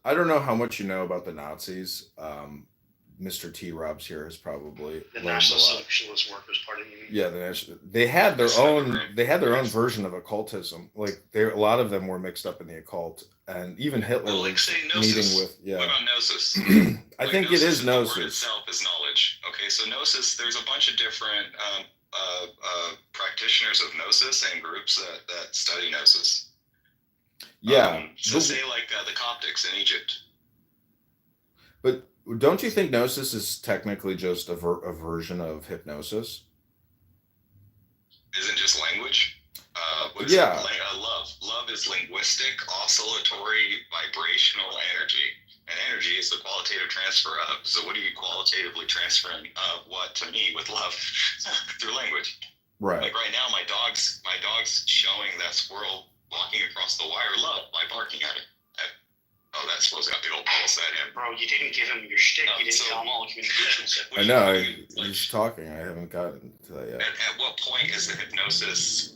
I don't know how much you know about the Nazis. Mr. T. Robs here has probably the National Socialist Workers Party. Yeah, they had their own version of occultism. A lot of them were mixed up in the occult, and even Hitler was meeting with. Yeah. What about gnosis? I think it is gnosis. The word itself is knowledge. knowledge. Okay, so Gnosis, there's a bunch of different practitioners of Gnosis and groups that study Gnosis. Yeah. So say like the Coptics in Egypt. But don't you think Gnosis is technically just a version of hypnosis? Isn't just language? Yeah. Love is linguistic, oscillatory, vibrational energy. And energy is the qualitative transfer of. So what are you qualitatively transferring of what to me with love through language? Right. Like right now, my dog's showing that squirrel walking across the wire love by barking at it. Oh, that squirrel's got big old balls at him. Bro, you didn't give him your shtick. You didn't tell him all the communications. I know. He's talking. I haven't gotten to that yet. At what point is the hypnosis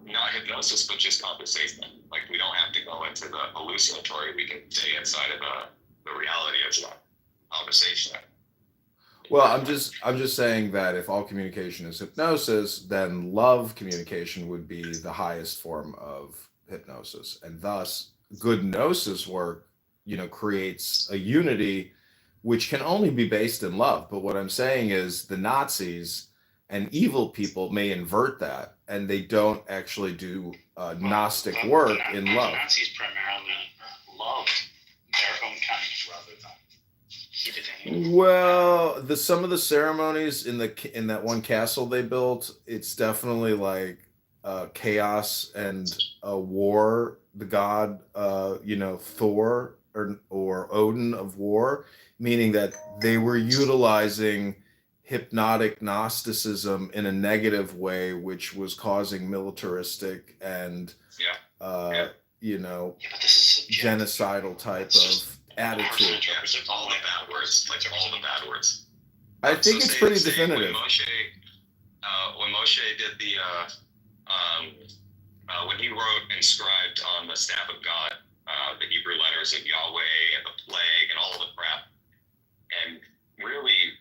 not hypnosis, but just conversation? Like, we don't have to go into the hallucinatory. We can stay inside of the reality of the conversation. Well, I'm just saying that if all communication is hypnosis, then love communication would be the highest form of hypnosis, and thus good gnosis work, creates a unity which can only be based in love. But what I'm saying is the Nazis and evil people may invert that, and they don't actually do Gnostic work in love. The Nazis primarily loved their own kind rather than heated anger. Well, some of the ceremonies in that one castle they built, it's definitely like chaos and war. The god, Thor or Odin of war, meaning that they were utilizing hypnotic Gnosticism in a negative way, which was causing militaristic and genocidal type of attitude. All the bad words, like all the bad words. I think it's pretty definitive. When Moshe did when he wrote inscribed on the staff of God, the Hebrew letters of Yahweh and the plague and all the crap, and really.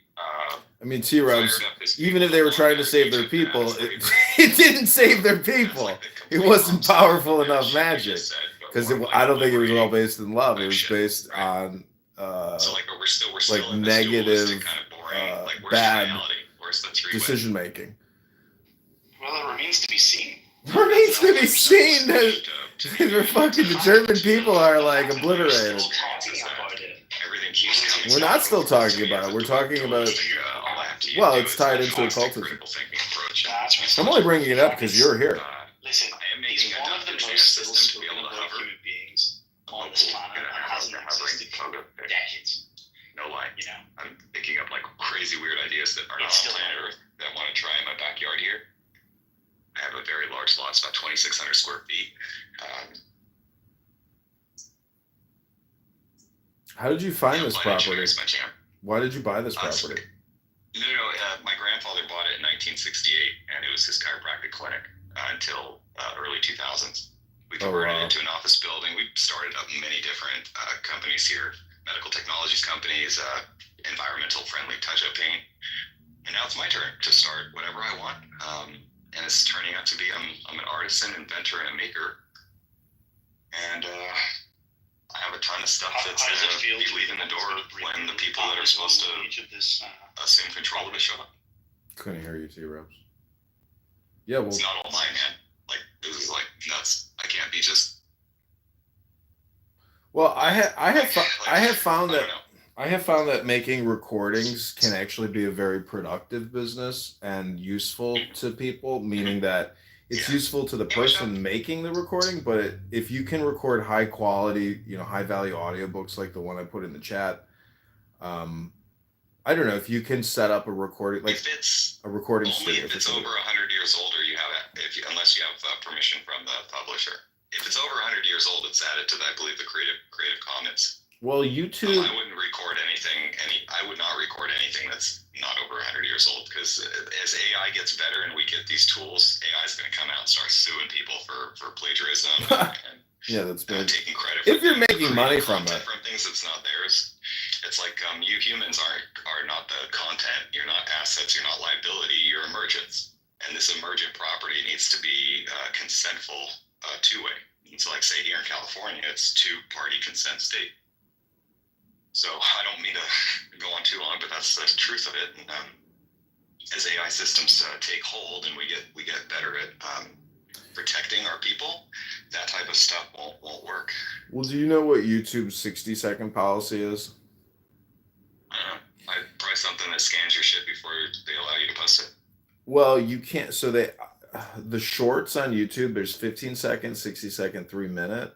I mean, T-Rubs, even if they were trying to save their people, it didn't save their people. It wasn't powerful enough magic. Because I don't think it was all based in love. It was based on negative, bad decision making. Well, it remains to be seen. Remains to be seen that the German people are like obliterated. We're not still talking about it. We're talking about. Well, it's tied into occultism. I'm only bringing it up because you're here. Listen, he's one of the most illustrative human beings on this planet and hasn't existed for decades. No lie. I'm picking up like crazy weird ideas that are not on planet Earth that want to try in my backyard here. I have a very large lot. It's about 2,600 square feet. How did you find this property? Why did you buy this property? My grandfather bought it in 1968, and it was his chiropractic clinic until early 2000s. We converted it to an office building. We started up many different companies here, medical technologies companies, environmental friendly touch-up paint. And now it's my turn to start whatever I want. And it's turning out to be, I'm an artisan, inventor, and a maker. And I have a ton of stuff that's going to be leaving the door when the people that are supposed to assume control of it show up. Couldn't hear you, T-Rubs. Yeah, well, it's not all mine, man. Like, this is like nuts. I can't be just. Well, I have found that making recordings can actually be a very productive business and useful to people, meaning that it's useful to the person making the recording, but if you can record high quality, high value audiobooks like the one I put in the chat, I don't know if you can set up a recording, like a recording studio. If it's over 100 years old, or you have it, unless you have permission from the publisher. If it's over 100 years old, it's added to, I believe, the Creative Commons. Well, YouTube. I wouldn't record anything. I would not record anything that's not over 100 years old, because as AI gets better and we get these tools, AI is going to come out and start suing people for plagiarism and yeah, that's bad. Taking credit. If you're making money from it, from things that's not theirs, it's like you humans are not the content. You're not assets. You're not liability. You're emergence, and this emergent property needs to be consentful, two-way. So, like, say here in California, it's two-party consent state. So I don't mean to go on too long, but that's the truth of it. And, as AI systems take hold and we get better at protecting our people, that type of stuff won't work. Well, do you know what YouTube's 60-second policy is? I don't know. Probably something that scans your shit before they allow you to post it. Well, you can't. So the shorts on YouTube, there's 15 second, 60 second, 3 minute.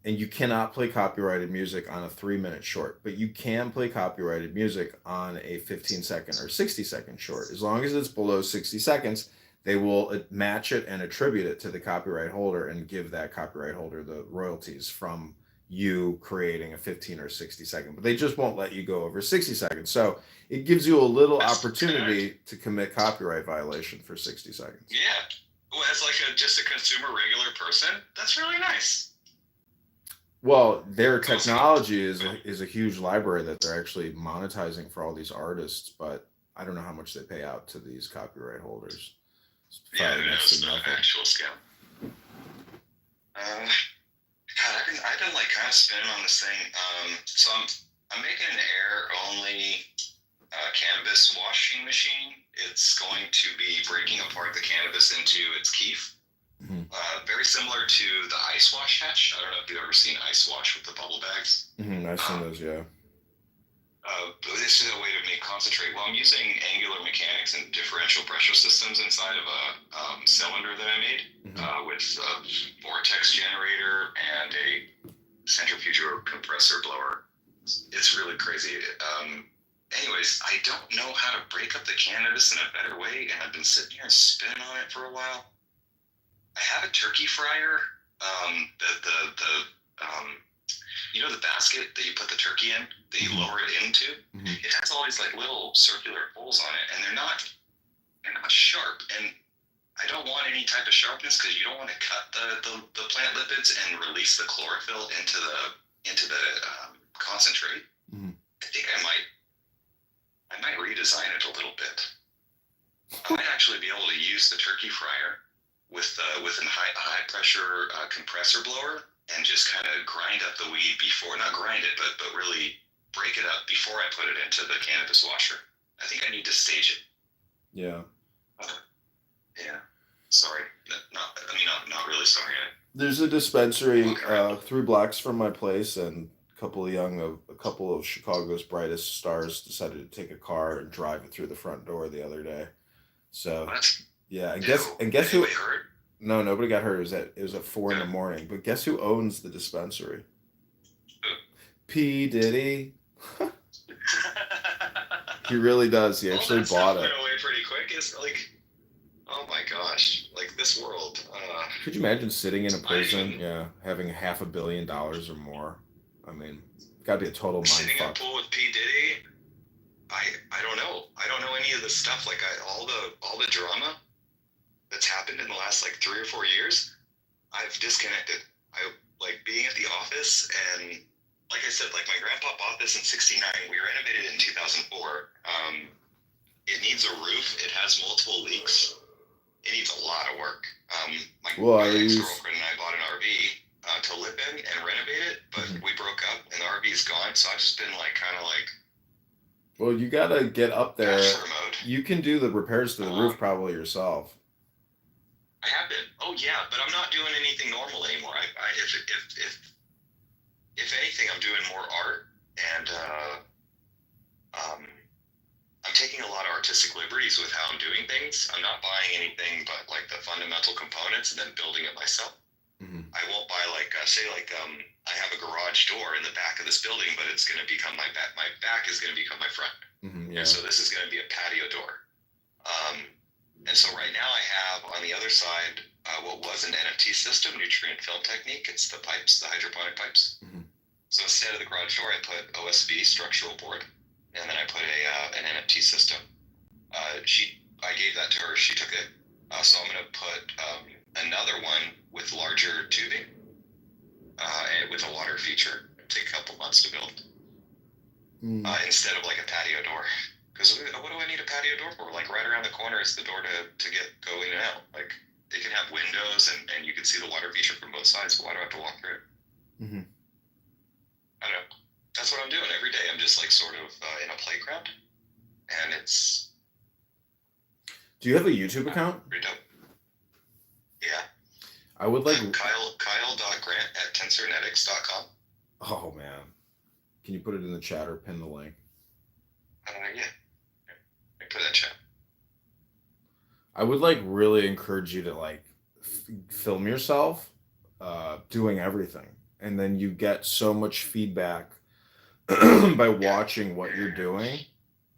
And you cannot play copyrighted music on a 3-minute short, but you can play copyrighted music on a 15-second or 60-second short. As long as it's below 60 seconds, they will match it and attribute it to the copyright holder and give that copyright holder the royalties from you creating a 15 or 60 second, but they just won't let you go over 60 seconds. So it gives you a little opportunity to commit copyright violation for 60 seconds. Yeah. Well, as like just a consumer regular person, that's really nice. Well, their technology is a huge library that they're actually monetizing for all these artists, but I don't know how much they pay out to these copyright holders. Yeah, who knows the actual scale. God, I've been like kind of spinning on this thing. So I'm making an air-only cannabis washing machine. It's going to be breaking apart the cannabis into its keef. Very similar to the ice wash hatch. I don't know if you've ever seen ice wash with the bubble bags. I've seen those, yeah. But this is a way to make concentrate. Well, I'm using angular mechanics and differential pressure systems inside of a cylinder that I made with a vortex generator and a centrifugal compressor blower. It's really crazy. Anyways, I don't know how to break up the cannabis in a better way, and I've been sitting here and spinning on it for a while. I have a turkey fryer. You know the basket that you put the turkey in, that you lower it into? It has all these like little circular holes on it, and they're not sharp. And I don't want any type of sharpness because you don't want to cut the plant lipids and release the chlorophyll into the concentrate. I think I might redesign it a little bit. I might actually be able to use the turkey fryer with a high pressure compressor blower and just kind of grind up the weed before, not grind it, but really break it up before I put it into the cannabis washer. I think I need to stage it. Yeah. Yeah. Sorry. Not really sorry. There's a dispensary 3 blocks from my place, and a couple of Chicago's brightest stars decided to take a car and drive it through the front door the other day. So what? Yeah, and guess who? Hurt? No, nobody got hurt. It was at 4 a.m. But guess who owns the dispensary? P. Diddy. He really does. He actually bought it. Went away pretty quick. It's like, oh my gosh, like this world. Could you imagine sitting in a prison, having $500 million or more? I mean, gotta be a total mindfuck. Sitting in a pool with P. Diddy. I don't know. I don't know any of the stuff. Like all the drama that's happened in the last like 3 or 4 years, I've disconnected. I like being at the office, and like I said, like my grandpa bought this in '69. We renovated it in 2004. It needs a roof. It has multiple leaks. It needs a lot of work. My ex-girlfriend and I bought an RV to live in and renovate it, but we broke up and the RV is gone. So I've just been like kind of like. Well, you gotta get up there. You can do the repairs to the roof probably yourself. I have been. Oh yeah, but I'm not doing anything normal anymore. If anything, I'm doing more art, and I'm taking a lot of artistic liberties with how I'm doing things. I'm not buying anything but like the fundamental components and then building it myself. I won't buy like I have a garage door in the back of this building, but it's going to become my back. My back is going to become my front. And so this is going to be a patio door. And so right now I have on the other side what was an NFT system, nutrient film technique. It's the pipes, the hydroponic pipes. So instead of the garage door, I put OSB structural board, and then I put an NFT system. I gave that to her. She took it. So I'm going to put another one with larger tubing and with a water feature. It'll take a couple months to build instead of like a patio door. Because what do I need a patio door for? Like right around the corner is the door to go in and out. Like it can have windows and you can see the water feature from both sides, but why do I have to walk through it? I don't know. that's what I'm doing every day. I'm just like sort of in a playground, and it's. Do you have a YouTube account? Pretty dope. Yeah. I would like Kyle.grant@tensornetics.com. Oh man, can you put it in the chat or pin the link? Yeah. I put that chat. I would like really encourage you to like film yourself doing everything, and then you get so much feedback by watching what you're doing,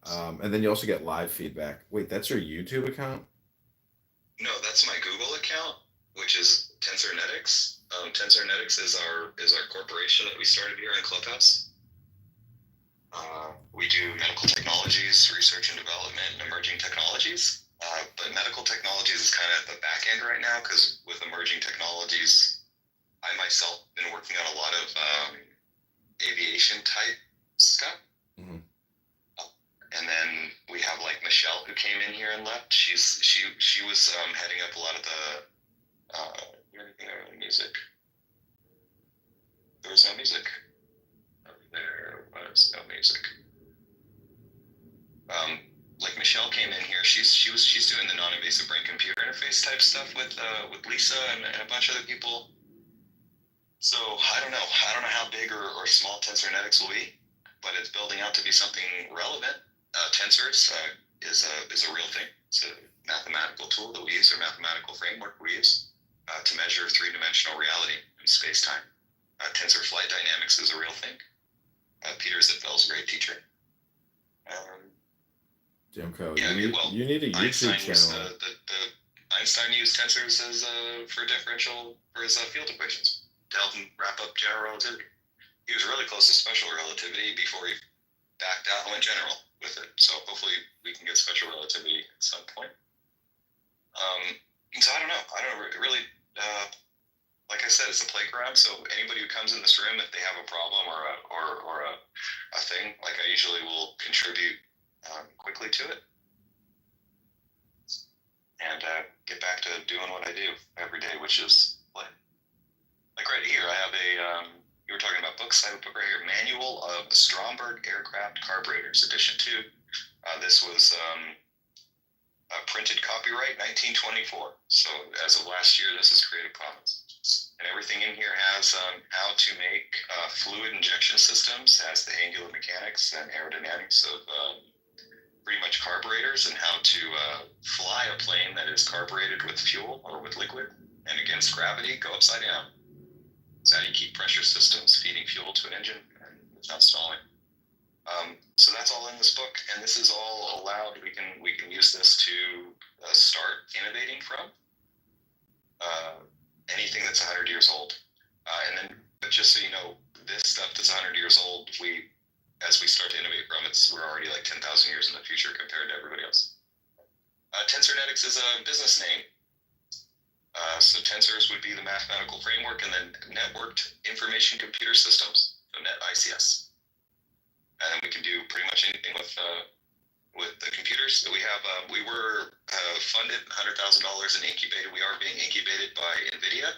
and then you also get live feedback. Wait, that's your YouTube account? No, that's my Google account, which is TensorNetics. TensorNetics is our corporation that we started here in Clubhouse. We do medical technologies, research and development, and emerging technologies. But medical technologies is kind of at the back end right now, because with emerging technologies, I myself been working on a lot of aviation type stuff. Mm-hmm. And then we have like Michelle, who came in here and left. She was heading up a lot of the music. There was no music. There was no music. Like Michelle came in here. She's doing the non-invasive brain computer interface type stuff with Lisa and a bunch of other people. So I don't know how big or small TensorNetics will be, but it's building out to be something relevant. Tensors is a real thing. It's a mathematical tool that we use, or mathematical framework we use to measure three-dimensional reality in space-time. Tensor flight dynamics is a real thing. Peter Zipfel's a great teacher. Demko, you need a YouTube channel. Einstein used tensors as for his field equations to help him wrap up general relativity. He was really close to special relativity before he backed out and went general with it. So hopefully we can get special relativity at some point. So I don't know. I don't really. Like I said, it's a playground. So anybody who comes in this room, if they have a problem or a thing, like I usually will contribute quickly to it, and get back to doing what I do every day, which is play. Like right here, I have a. You were talking about books. I have a book right here, Manual of the Stromberg Aircraft Carburetors, Edition 2. This was printed copyright 1924. So as of last year, this is Creative Commons. And everything in here has how to make fluid injection systems, has the angular mechanics and aerodynamics of pretty much carburetors, and how to fly a plane that is carbureted with fuel or with liquid, and against gravity, go upside down. So how do you keep pressure systems feeding fuel to an engine and without stalling? So that's all in this book, and this is all allowed. We can use this to start innovating from anything that's 100 years old. And then, but just so you know, this stuff that's 100 years old, as we start to innovate from, we're already like 10,000 years in the future compared to everybody else. TensorNetics is a business name. So tensors would be the mathematical framework, and then networked information computer systems, so NetICS. And then we can do pretty much anything with the computers that we have. We were funded $100,000 and incubated. We are being incubated by NVIDIA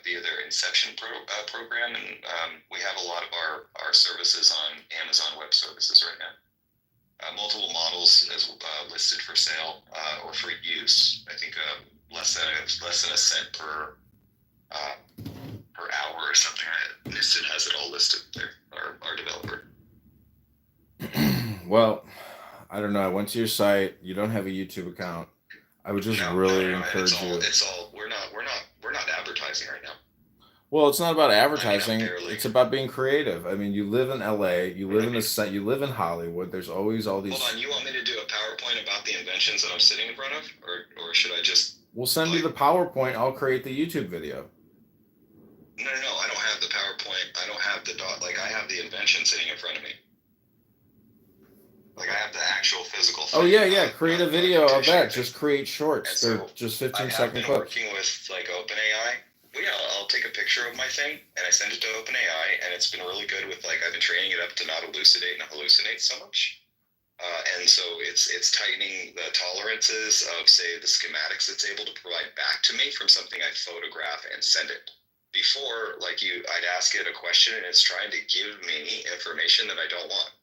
via their Inception program, and we have a lot of our services on Amazon Web Services right now. Multiple models as listed for sale or for use. I think less than a cent per hour or something. Niston has it all listed there. Our developer. Well, I don't know. I went to your site. You don't have a YouTube account. I would just really encourage you. It's all. We're not advertising right now. Well, it's not about advertising. It's about being creative. I mean, you live in LA. You live you live in Hollywood. There's always all these. Hold on. You want me to do a PowerPoint about the inventions that I'm sitting in front of, or should I just? We'll send you the PowerPoint. I'll create the YouTube video. No. I don't have the PowerPoint. I don't have the dot. Like I have the invention sitting in front of me. Like I have the actual physical thing. Oh yeah. Create a video of that. Just create shorts. They're just 15-second clips. Working with like OpenAI. Well, yeah, I'll take a picture of my thing and I send it to OpenAI, and it's been really good with like I've been training it up to not elucidate and hallucinate so much. And so it's tightening the tolerances of, say, the schematics it's able to provide back to me from something I photograph and send it. before, like I'd ask it a question and it's trying to give me information that I don't want.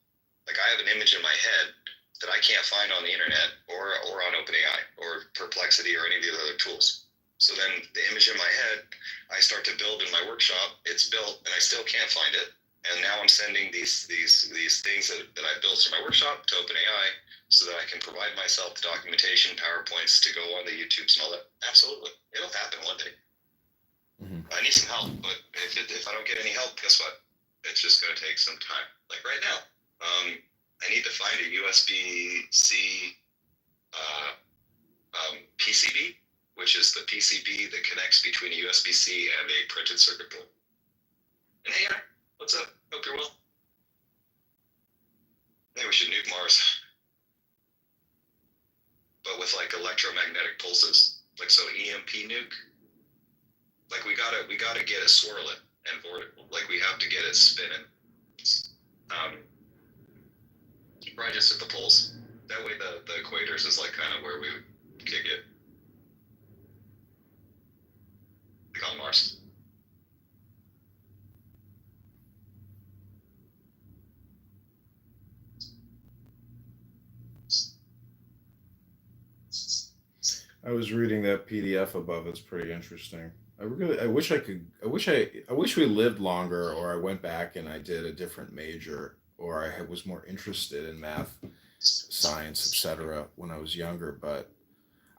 Like I have an image in my head that I can't find on the internet or on OpenAI or Perplexity or any of the other tools. So then the image in my head, I start to build in my workshop. It's built and I still can't find it. And now I'm sending these things that I built in my workshop to OpenAI so that I can provide myself the documentation, PowerPoints to go on the YouTubes and all that. Absolutely. It'll happen one day. Mm-hmm. I need some help, but if I don't get any help, guess what? It's just going to take some time. Like right now, I need to find a USB-C PCB, which is the PCB that connects between a USB-C and a printed circuit board. And hey, what's up? Hope you're well. I think we should nuke Mars, but with like electromagnetic pulses, like so EMP nuke. Like we gotta get it swirling and vortical. Like we have to get it spinning. Right just at the poles. That way the equators is like kind of where we would kick it. Like on Mars. I was reading that PDF above. It's pretty interesting. I wish we lived longer, or I went back and I did a different major, or I was more interested in math, science, etc. when I was younger. But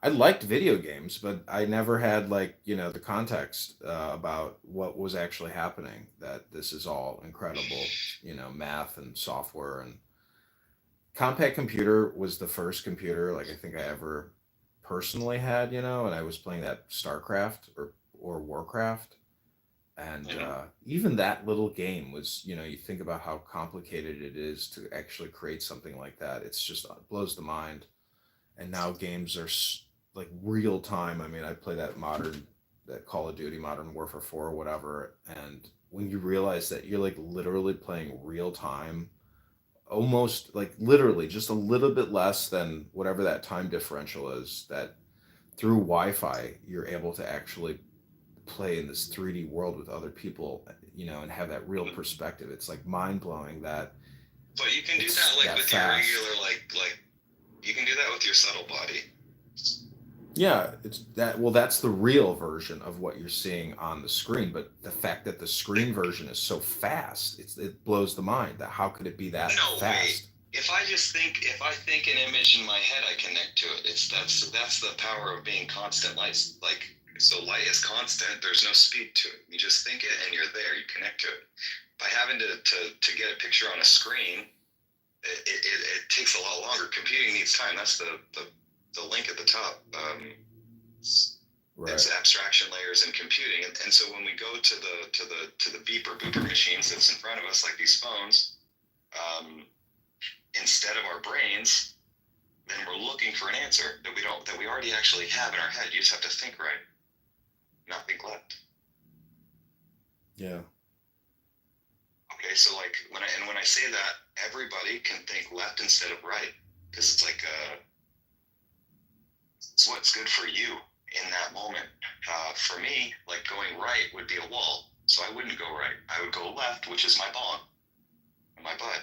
I liked video games, but I never had the context about what was actually happening. That this is all incredible, math and software. And compact computer was the first computer I think I ever personally had, and I was playing that StarCraft or Warcraft, and even that little game was, you think about how complicated it is to actually create something like that. It's just it blows the mind. And now games are like real time. I mean, I play that Call of Duty Modern Warfare 4 or whatever, and when you realize that you're like literally playing real time, almost like literally just a little bit less than whatever that time differential is, that through Wi-Fi you're able to actually play in this 3D world with other people, and have that real perspective. It's like mind-blowing that. But you can do that with your regular you can do that with your subtle body. Yeah, it's that. Well, that's the real version of what you're seeing on the screen. But the fact that the screen version is so fast, it blows the mind. That how could it be that fast? Wait. If I think an image in my head, I connect to it. That's the power of being constant light. So light is constant. There's no speed to it. You just think it, and you're there. You connect to it. By having to get a picture on a screen, it takes a lot longer. Computing needs time. That's the link at the top. Right. It's abstraction layers and computing, and so when we go to the beeper machines that's in front of us, like these phones, instead of our brains, then we're looking for an answer that we already actually have in our head. You just have to think right, not think left. Yeah. Okay, so when I say that, everybody can think left instead of right, because it's like it's what's good for you in that moment. For me, going right would be a wall, so I wouldn't go right. I would go left, which is my bong and my butt.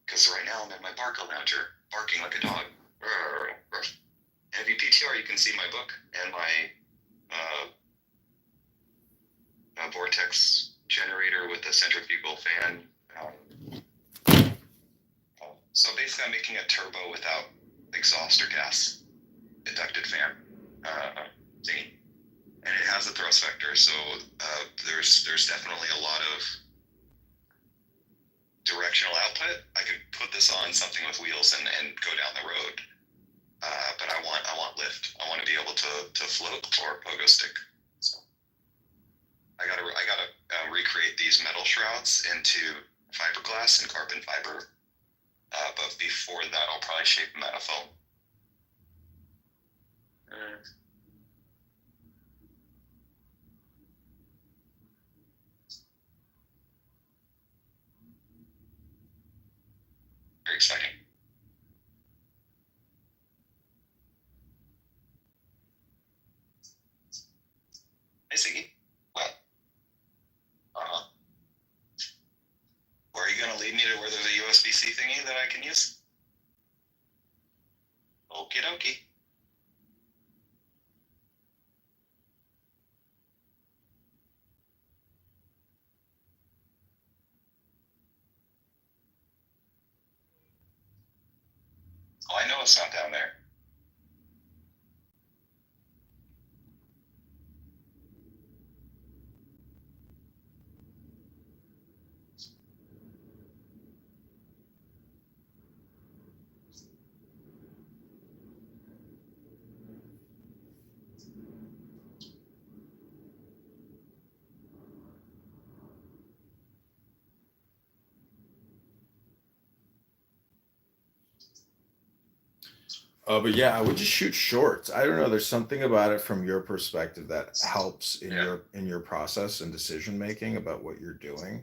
Because right now I'm in my Barca lounger, barking like a dog. And if you PTR, you can see my book and my vortex generator with a centrifugal fan. So basically, I'm making a turbo without exhaust or gas inducted fan thingy, and it has a thrust vector. So there's definitely a lot of directional output. I could put this on something with wheels and go down the road, but I want lift. I want to be able to float or pogo stick. So I gotta recreate these metal shrouds into fiberglass and carbon fiber. But before that, I'll probably shape them out of foam. Very exciting. Hey, Siggy. What? I can use? Okie dokie. Oh, I know it's not down there. But yeah, I would just shoot shorts. I don't know. There's something about it from your perspective that helps in your process and decision making about what you're doing.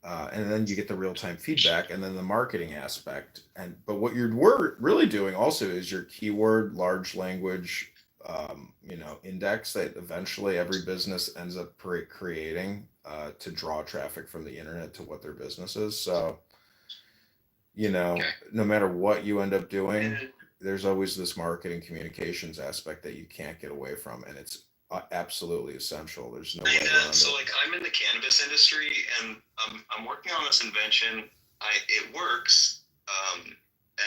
And then you get the real time feedback, and then the marketing aspect. But what you're really doing also is your keyword large language, index that eventually every business ends up creating to draw traffic from the internet to what their business is. So, no matter what you end up doing, there's always this marketing communications aspect that you can't get away from, and it's absolutely essential. There's no way around it. So, like, I'm in the cannabis industry, and I'm working on this invention. It works,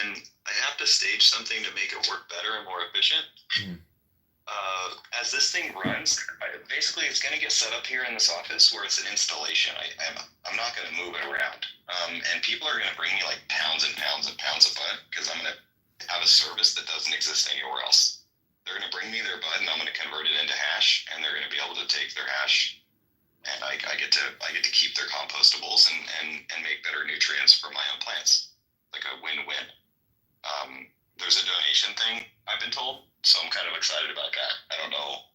and I have to stage something to make it work better and more efficient. As this thing runs, basically, it's going to get set up here in this office where it's an installation. I'm not going to move it around, and people are going to bring me like pounds and pounds and pounds of bud because I'm going to have a service that doesn't exist anywhere else. They're going to bring me their bud, and I'm going to convert it into hash, and they're going to be able to take their hash, and I get to keep their compostables and make better nutrients for my own plants, like a win-win. There's a donation thing I've been told, so I'm kind of excited about that. I don't know,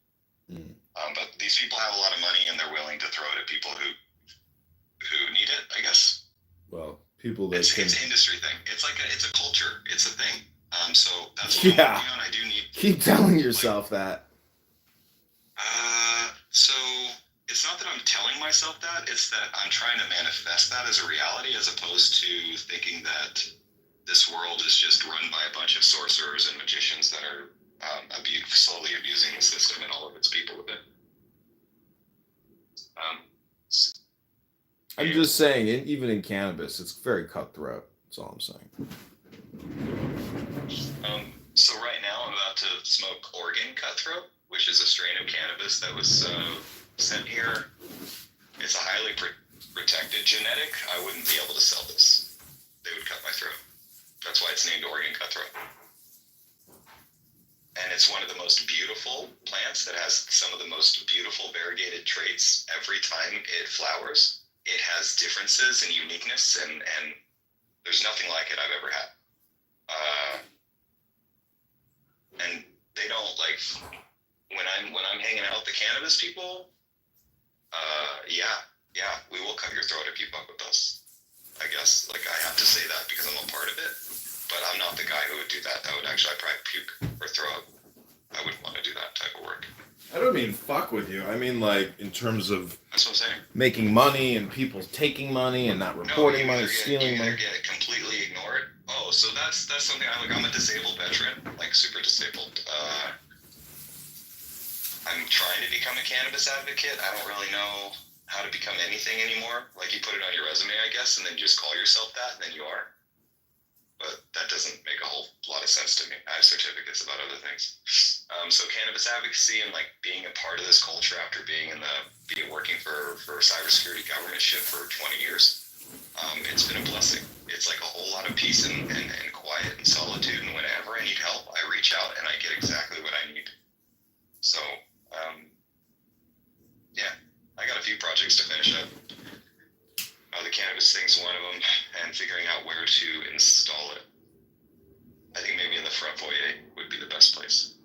but these people have a lot of money, and they're willing to throw it at people who need it, I guess. Well, people that it's an industry thing. It's like it's a culture. It's a thing. So that's what I'm working on. I do need. Keep telling yourself that. So it's not that I'm telling myself that. It's that I'm trying to manifest that as a reality, as opposed to thinking that this world is just run by a bunch of sorcerers and magicians that are slowly abusing the system and all of its people with it. I'm just saying, even in cannabis, it's very cutthroat. That's all I'm saying. So right now I'm about to smoke Oregon Cutthroat, which is a strain of cannabis that was sent here. It's a highly protected genetic. I wouldn't be able to sell this. They would cut my throat. That's why it's named Oregon Cutthroat. And it's one of the most beautiful plants that has some of the most beautiful variegated traits. Every time it flowers, it has differences and uniqueness, and there's nothing like it I've ever had. And they don't like when I'm hanging out with the cannabis people. Yeah, we will cut your throat if you fuck with us. I guess like I have to say that because I'm a part of it, but I'm not the guy who would do that. That would actually probably puke or throw up. I wouldn't want to do that type of work. I don't mean fuck with you. I mean like in terms of that's what I'm saying. Making money and people taking money and not reporting money, stealing money. Get it completely ignored. Oh, so that's something. I'm a disabled veteran, like super disabled. I'm trying to become a cannabis advocate. I don't really know how to become anything anymore. Like you put it on your resume, I guess, and then you just call yourself that, and then you are. But that doesn't make a whole lot of sense to me. I have certificates about other things. So cannabis advocacy and like being a part of this culture after being working for cybersecurity government shit for 20 years, it's been a blessing. It's like a whole lot of peace and quiet and solitude. And whenever I need help, I reach out and I get exactly what I need. So, yeah, I got a few projects to finish up. The cannabis thing's one of them, and figuring out where to install it. I think maybe in the front foyer would be the best place.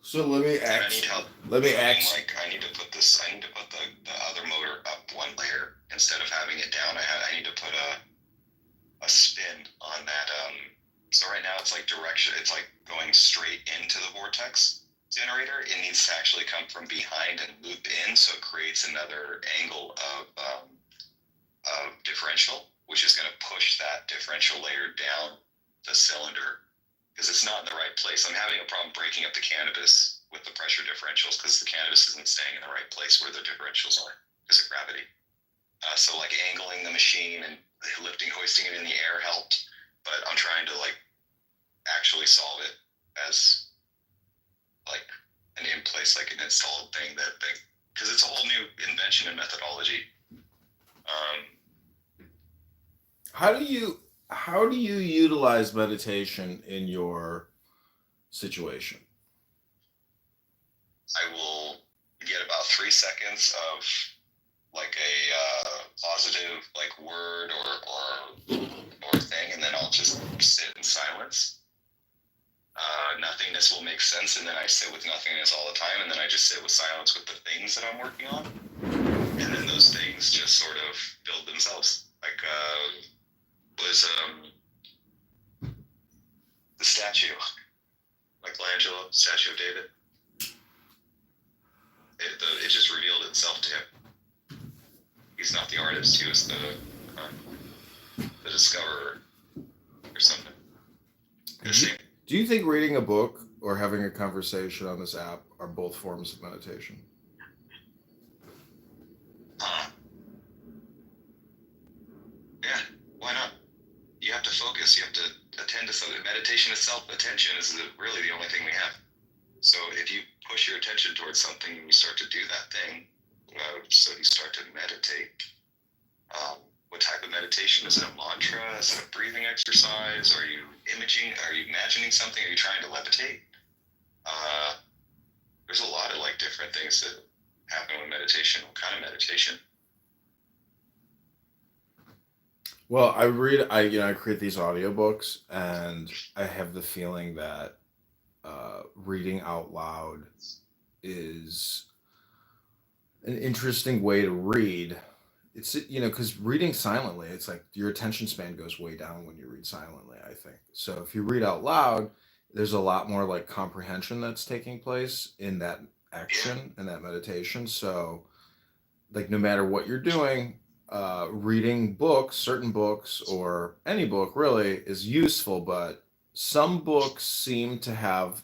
So let me ask. I need help. Like I need to put the other motor up one layer instead of having it down. I need to put a spin on that. So right now it's like direction. It's like going straight into the vortex generator. It needs to actually come from behind and loop in, so it creates another angle of differential, which is going to push that differential layer down the cylinder because it's not in the right place. I'm having a problem breaking up the cannabis with the pressure differentials because the cannabis isn't staying in the right place where the differentials are because of gravity. So like angling the machine and hoisting it in the air helped, but I'm trying to like actually solve it as like an in place, like an installed thing because it's a whole new invention and methodology. How do you utilize meditation in your situation? I will get about 3 seconds of like a positive like word or thing, and then I'll just sit in silence. Nothingness will make sense, and then I sit with nothingness all the time, and then I just sit with silence with the things that I'm working on, and then those things just sort of build themselves. Like was the statue, Michelangelo, statue of David. It just revealed itself to him. He's not the artist; he was the discoverer or something. Do you think reading a book or having a conversation on this app are both forms of meditation? Yeah, why not? You have to focus. You have to attend to something. Meditation itself, attention is really the only thing we have. So if you push your attention towards something and you start to do that thing, so you start to meditate. What type of meditation? Is it a mantra? Is it a breathing exercise? Are you imaging? Are you imagining something? Are you trying to levitate? There's a lot of like different things that happen with meditation. What kind of meditation? Well, I create these audiobooks, and I have the feeling that reading out loud is an interesting way to read. It's, because reading silently, it's like your attention span goes way down when you read silently, I think. So if you read out loud, there's a lot more like comprehension that's taking place in that action and that meditation. So like no matter what you're doing, reading books, certain books, or any book really is useful, but some books seem to have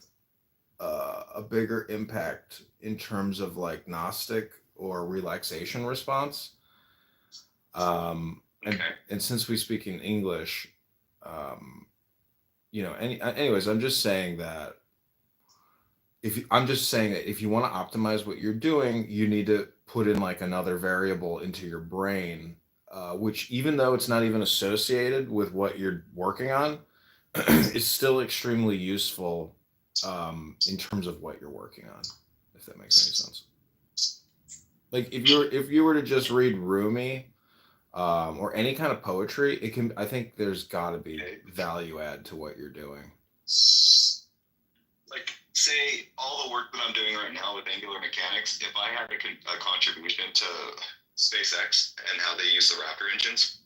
a bigger impact in terms of like Gnostic or relaxation response. And since we speak in English, anyways, I'm just saying that if you want to optimize what you're doing, you need to put in like another variable into your brain, which even though it's not even associated with what you're working on, is still extremely useful in terms of what you're working on, if that makes any sense. Like if you were to just read Rumi, or any kind of poetry, I think there's got to be value add to what you're doing. Like, say, all the work that I'm doing right now with angular mechanics, if I had a contribution to SpaceX and how they use the Raptor engines,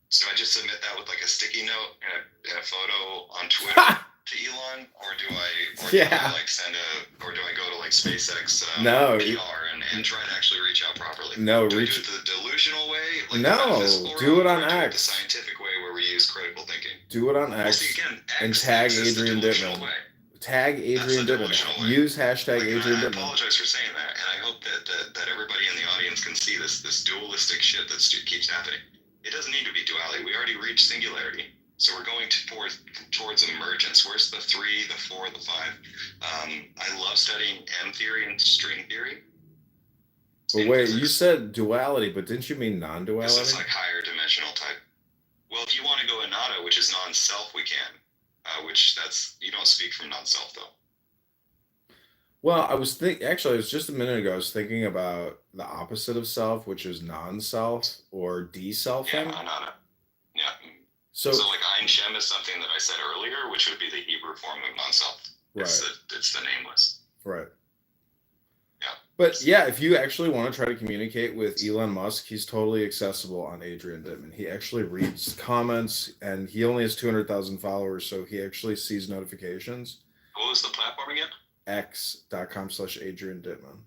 so I just submit that with like a sticky note and a photo on Twitter to Elon, or do I like send or do I go to like SpaceX PR and try to actually reach out properly? No, do I do it the delusional way? Like do it on X. The scientific way where we use critical thinking. Do it on X, and tag Adrian Dittman. Tag Adrian Dittman. Use hashtag Adrian Dittman. I apologize for saying that, and I hope that everybody in the audience can see this dualistic shit that keeps happening. It doesn't need to be duality. We already reached singularity. So we're going towards emergence. Where's the 3, the 4, the 5? I love studying M theory and string theory. But wait, you said duality, but didn't you mean non-duality? This is like higher dimensional type. Well, if you want to go anatta, which is non-self, we can. You don't speak from non-self though. Well, it was just a minute ago, I was thinking about the opposite of self, which is non-self or de-selfing. Yeah, anatta. Yeah. So like Ein Shem is something that I said earlier, which would be the Hebrew form of non-self. Right. It's the nameless. Right. Yeah. But yeah, if you actually want to try to communicate with Elon Musk, he's totally accessible on Adrian Dittman. He actually reads comments, and he only has 200,000 followers, so he actually sees notifications. What was the platform again? X.com/Adrian Dittman.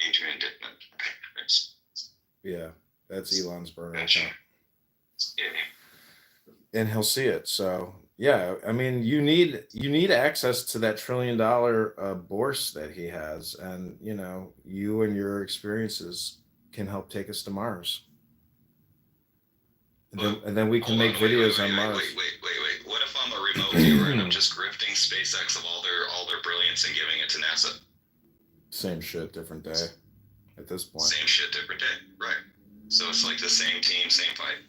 Adrian Dittman. Okay, thanks. Yeah, that's Elon's burner Gotcha. account. Yeah. And he'll see it. So yeah, I mean, you need access to that $1 trillion bourse that he has, and you know, you and your experiences can help take us to Mars. And then we can make videos on Mars. Wait. What if I'm a remote viewer and I'm just grifting SpaceX of all their brilliance and giving it to NASA? Same shit, different day. At this point. Same shit, different day. Right. So it's like the same team, same fight.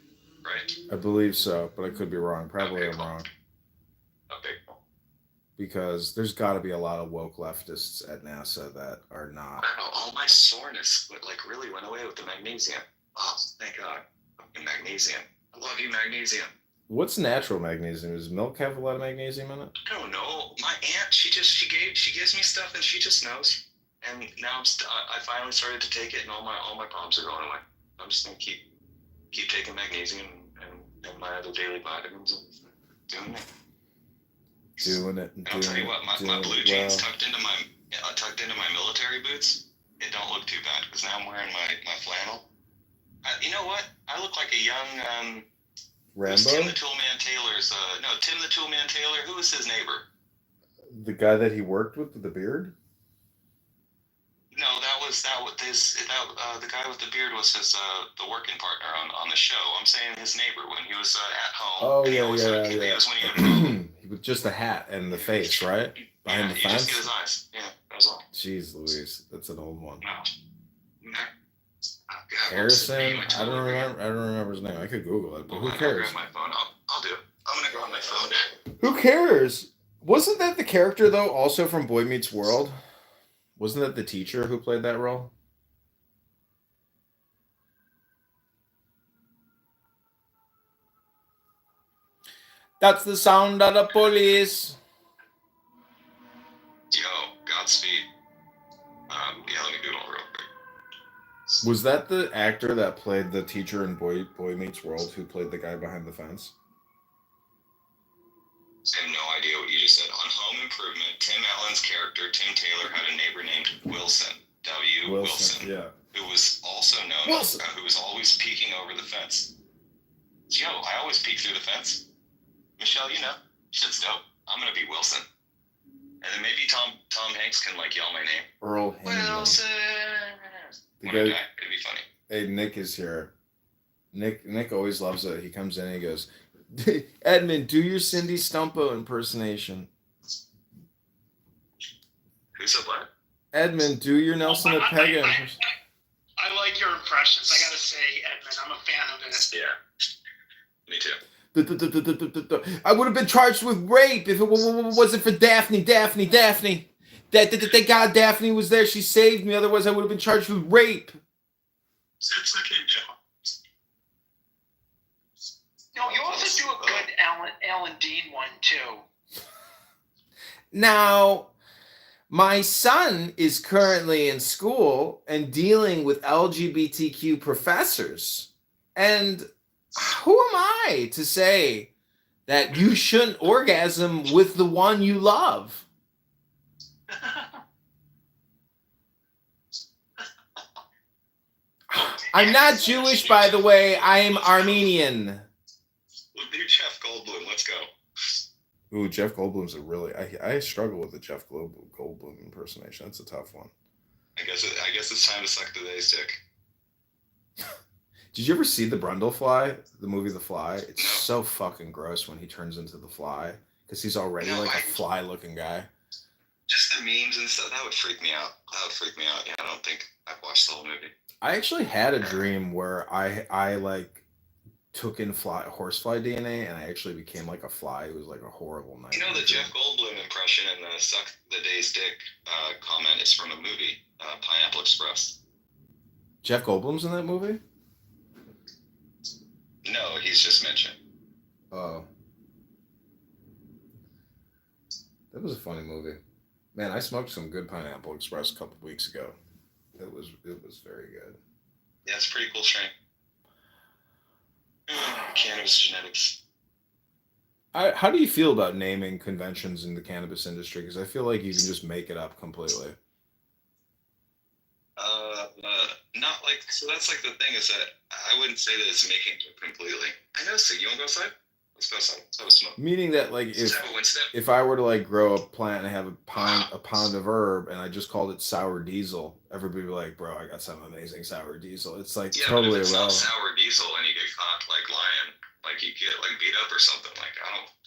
Right. I believe so, but I could be wrong. Probably Okay, I'm cool. wrong. Okay. Cool. Because there's got to be a lot of woke leftists at NASA that are not. Wow, all my soreness really went away with the magnesium. Oh, thank God. Fucking magnesium. I love you, magnesium. What's natural magnesium? Does milk have a lot of magnesium in it? I don't know. My aunt, she gives me stuff and she just knows. And now I finally started to take it, and all my problems are going away. I'm just gonna keep taking magnesium and my other daily vitamins and doing it. And I'll tell you what, my blue jeans tucked into my military boots, it don't look too bad because now I'm wearing my flannel. You know what? I look like a young Rambo? Tim the Toolman Taylor's. Tim the Toolman Taylor. Who was his neighbor? The guy that he worked with the beard? No, the guy with the beard was his the working partner on the show. I'm saying his neighbor when he was at home. Oh and yeah. He was when he had With just the hat and the face, right? Behind the you just fence. get his eyes. Yeah, that was all. Jeez Louise, that's an old one. No. Harrison, I don't remember his name. I could Google it, but who cares? Grab my phone. I'll do it. I'm gonna grab my phone. Who cares? Wasn't that the character though, also from Boy Meets World? Wasn't that the teacher who played that role? That's the sound of the police. Yo, Godspeed. Yeah, let me do it all real quick. Was that the actor that played the teacher in Boy Meets World who played the guy behind the fence? I have no idea what you just said. On Home Improvement, Tim Allen's character, Tim Taylor, had a neighbor named Wilson. Wilson. Yeah. Who was also known as, who was always peeking over the fence. Yo, I always peek through the fence. Michelle, you know, shit's dope. I'm gonna be Wilson. And then maybe Tom Hanks can yell my name. Earl Heyman. Wilson. The When I guy, die, it'd be funny. hey, Nick is here. Nick always loves it. He comes in and he goes, Edmund, do your Cindy Stumpo impersonation. Who said what? Edmund, do your Nelson Apega impersonation. I like your impressions. I gotta say, Edmund, I'm a fan of it. Yeah, me too. I would have been charged with rape if it wasn't for Daphne. Thank God Daphne was there. She saved me. Otherwise, I would have been charged with rape. It's okay, Joe. No, you also do a good Alan Dean one too. Now, my son is currently in school and dealing with LGBTQ professors. And who am I to say that you shouldn't orgasm with the one you love? I'm not Jewish, by the way. I am Armenian. We'll do Jeff Goldblum. Let's go. Ooh, Jeff Goldblum's a really... I struggle with the Jeff Goldblum impersonation. That's a tough one. I guess it's time to suck today's dick. Did you ever see The Brundlefly? The movie The Fly? It's so fucking gross when he turns into the fly. Because he's already a fly-looking guy. Just the memes and stuff, that would freak me out. Yeah, I don't think I've watched the whole movie. I actually had a dream where I took in horsefly DNA and I actually became like a fly. It was like a horrible night. You know, the Jeff Goldblum impression and the suck the day's dick comment is from a movie, Pineapple Express. Jeff Goldblum's in that movie? No, he's just mentioned. Oh. That was a funny movie. Man, I smoked some good Pineapple Express a couple weeks ago. It was very good. Yeah, it's a pretty cool strain. Cannabis genetics. How do you feel about naming conventions in the cannabis industry? Because I feel like you can just make it up completely. Not like, so that's like the thing is that I wouldn't say that it's making it completely. I know. So you want to go outside? Let's go outside. Let's have a smoke. Meaning that like if I were to like grow a plant and have a pound of herb and I just called it sour diesel, everybody would be like, bro, I got some amazing sour diesel. It's like totally but if it's not irrelevant. sour diesel and you get caught like lying, like you get like beat up or something, like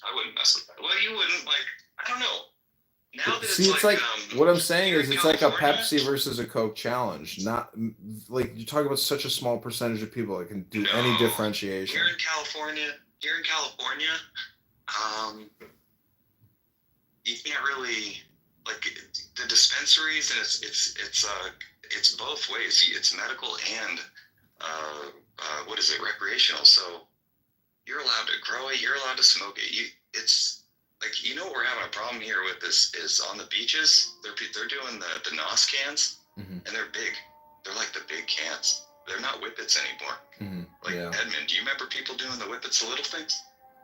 I wouldn't mess with that. Well, you wouldn't, like, I don't know. Now that It's like what I'm saying is it's like a California, Pepsi versus a Coke challenge. Not like you talk about such a small percentage of people that can do any differentiation. Here in California, you can't really like the dispensaries, and it's both ways. It's medical and what is it, recreational. So you're allowed to grow it, you're allowed to smoke it. It's like, you know what we're having a problem here with this is on the beaches. They're doing the NOS cans, and they're big. They're like the big cans. They're not whippets anymore. Like Edmund, do you remember people doing the whippets, the little things?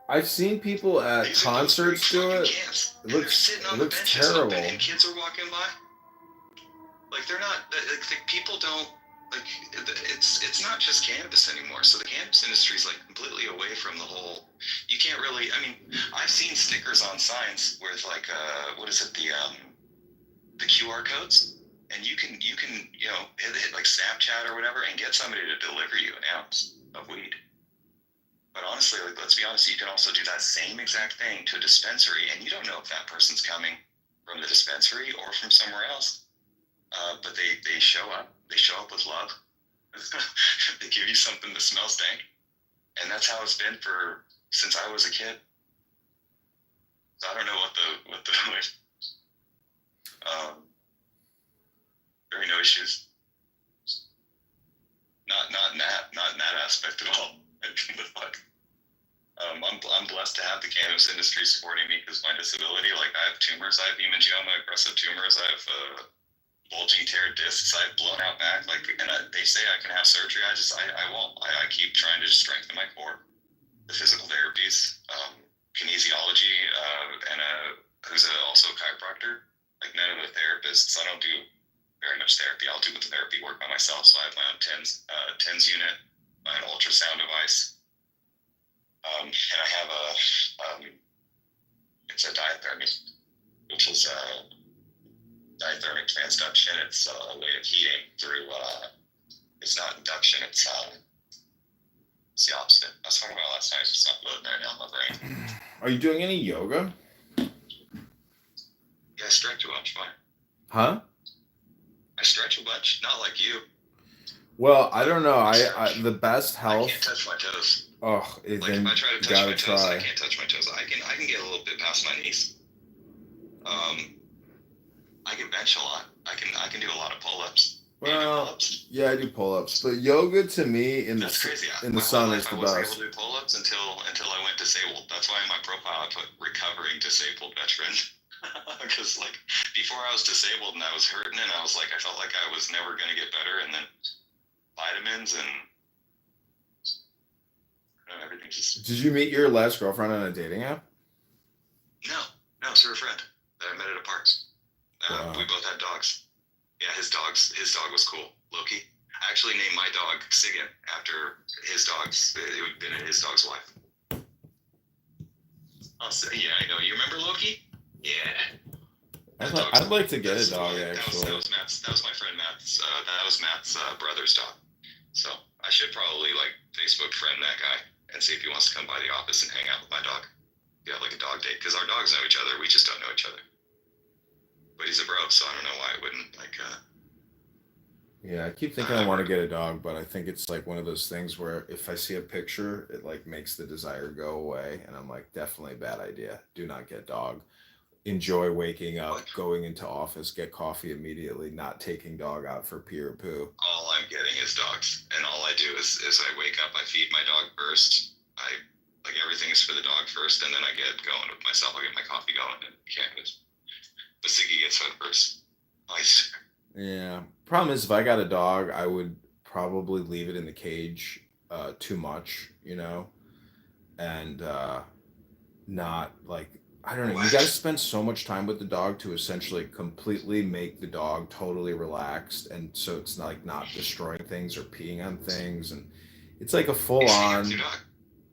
I've seen people at concerts do it. It looks terrible. And kids are walking by. Like they're not. Like people don't. Like it's not just cannabis anymore. So the cannabis industry is like completely away from the whole. You can't really. I mean, I've seen stickers on signs with like what is it, the QR codes, and you can hit like Snapchat or whatever and get somebody to deliver you an ounce of weed. But honestly, like, let's be honest, you can also do that same exact thing to a dispensary, and you don't know if that person's coming from the dispensary or from somewhere else. But they show up. They show up with love. They give you something that smells dank, and that's how it's been since I was a kid. So I don't know what the very no issues. Not in that aspect at all. I'm blessed to have the cannabis industry supporting me because my disability, like I have tumors, I have hemangioma, aggressive tumors, I have bulging tear discs, I have blown out back, like, and they say I can have surgery. I won't. I keep trying to just strengthen my core. The physical therapies, kinesiology, and who's also a chiropractor. Like none of the therapists. I don't do very much therapy. I'll do the therapy work by myself. So I have my own TENS unit, an ultrasound device. And I have it's a diathermy, which is diathermic transduction. It's a way of heating through, it's not induction, it's the opposite. I was talking about last night, it's not loading there now in my brain. Are you doing any yoga? Yeah, I stretch a bunch, fine. Huh? I stretch a bunch, not like you. Well, I don't know. I the best health. I can't touch my toes. Oh, like then if I try to you touch gotta my toes, try. I can't touch my toes. I can get a little bit past my knees. I can bench a lot. I can do a lot of pull-ups. Well, yeah, I do pull-ups, but yoga to me in the sun is the I wasn't best. able to do pull-ups until I went disabled. That's why in my profile I put recovering disabled veteran. Because like before I was disabled and I was hurting and I felt like I was never gonna get better, and then vitamins and everything just. Did you meet your last girlfriend on a dating app? No, through a friend that I met at a park. We both had dogs. Yeah, his dog was cool. Loki. I actually named my dog Sigyn after his dog's. It would have been his dog's wife. Yeah, I know. You remember Loki? Yeah. I'd like to get a dog actually. That was my friend Matt's. That was Matt's brother's dog. So I should probably like Facebook friend that guy and see if he wants to come by the office and hang out with my dog. Yeah, like a dog date, because our dogs know each other. We just don't know each other. But he's a bro, so I don't know why I wouldn't like. Yeah, I keep thinking I want to get a dog, but I think it's like one of those things where if I see a picture, it like makes the desire go away, and I'm like, definitely a bad idea. Do not get dog. Enjoy waking up, going into office, get coffee immediately, not taking dog out for pee or poo. All I'm getting is dogs, and all I do is I wake up, I feed my dog first. Like everything is for the dog first, and then I get going with myself. I get my coffee going, and but Siggy gets fed first. Nice. Yeah. Problem is, if I got a dog, I would probably leave it in the cage too much, and not like I don't know. You got to spend so much time with the dog to essentially completely make the dog totally relaxed, and so it's not destroying things or peeing on things, and it's like a full on.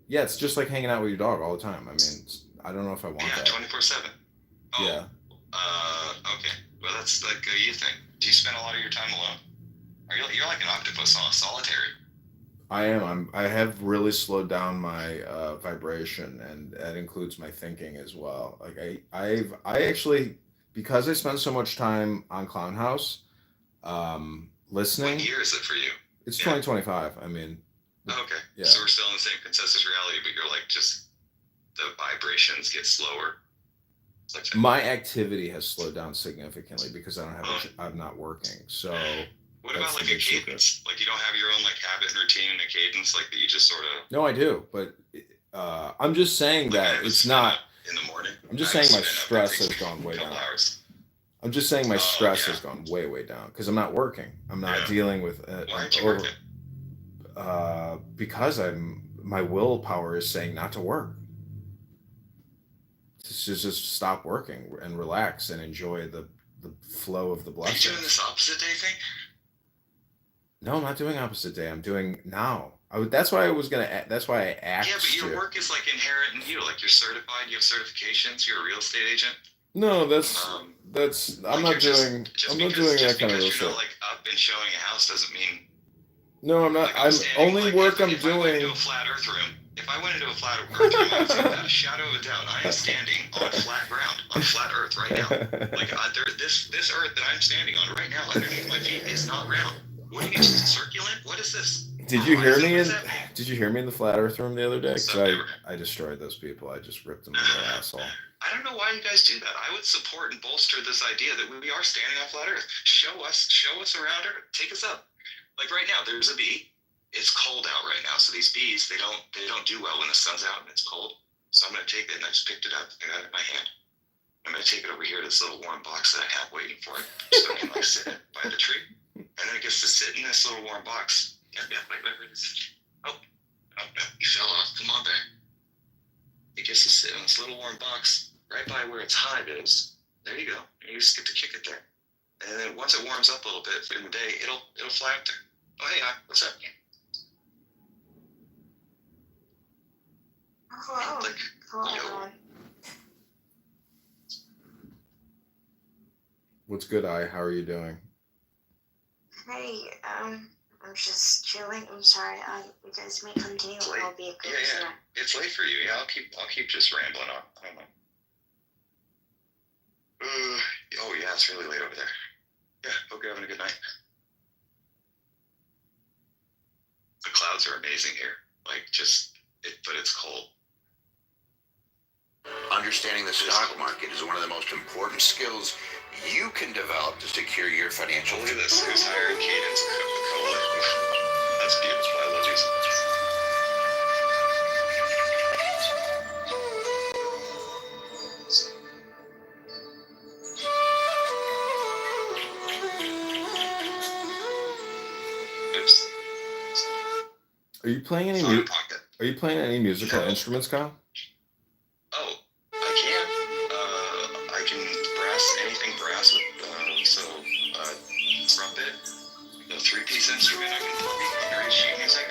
Yeah, it's just like hanging out with your dog all the time. I mean, I don't know if I want that. 24/7. Oh, yeah. Okay. Well, that's like a you thing. Do you spend a lot of your time alone? You're like an octopus on solitary. I am. I have really slowed down my vibration, and that includes my thinking as well. Like I actually, because I spend so much time on Clown House, listening. What year is it for you? It's 2025. I mean. Okay. Yeah. So we're still in the same consensus reality, but you're like just the vibrations get slower. Like my activity has slowed down significantly because I don't have. I'm not working. So. What about like a cadence? Secret. Like you don't have your own like habit and routine and a cadence, like that you just sort of. No, I do, but I'm just saying that it's not. In the morning. I'm just saying my stress has gone way down. I'm just saying my stress has gone way down because I'm not working. I'm not dealing with. Why aren't you working? Because my willpower is saying not to work. Just stop working and relax and enjoy the flow of the blessings. Are you doing this opposite day thing? No, I'm not doing opposite day. I'm doing now. That's why I was gonna. That's why I asked. Yeah, but your work is like inherent in you. Like you're certified. You have certifications. You're a real estate agent. No, that's. I'm not doing. I'm not doing that kind of real estate. You're not like up and showing a house doesn't mean. No, I'm not. Like I'm only work I'm doing. If I went into a flat Earth room, I would say without a shadow of a doubt, I am standing on flat ground, on flat Earth right now. Like this Earth that I'm standing on right now, underneath my feet, is not round. What are you circulant? What is this? Did you hear me in the flat Earth room the other day? Because I destroyed those people. I just ripped them a little asshole. I don't know why you guys do that. I would support and bolster this idea that we are standing on flat Earth. Show us around Earth. Take us up. Like right now, there's a bee. It's cold out right now, so these bees they don't do well when the sun's out and it's cold. So I'm gonna take it, and I just picked it up. I got it in my hand. I'm gonna take it over here to this little warm box that I have waiting for it, so I can like sit by the tree, and then it gets to sit in this little warm box. Yeah, wait, oh, you fell off. Come on there. It gets to sit in this little warm box right by where its hive is. There you go. And you just get to kick it there. And then once it warms up a little bit in the day, it'll fly up there. Oh, hey, what's up? Hello. Like, Hello. What's good, How are you doing? Hey, I'm just chilling. I'm sorry. You guys may continue. I'll be a good Yeah. It's late for you. Yeah, I'll keep just rambling on. I don't know. Oh yeah, it's really late over there. Yeah, hope you're having a good night. The clouds are amazing here. Like but it's cold. Understanding the stock market is one of the most important skills you can develop to secure your financial. Look at this. Who's hiring Cadence Cola? That's beautiful. I love these. Oops. Are you playing any musical instruments, Kyle? Oh, I can. I can anything brass with trumpet, a 3-piece instrument. I can play sheet music.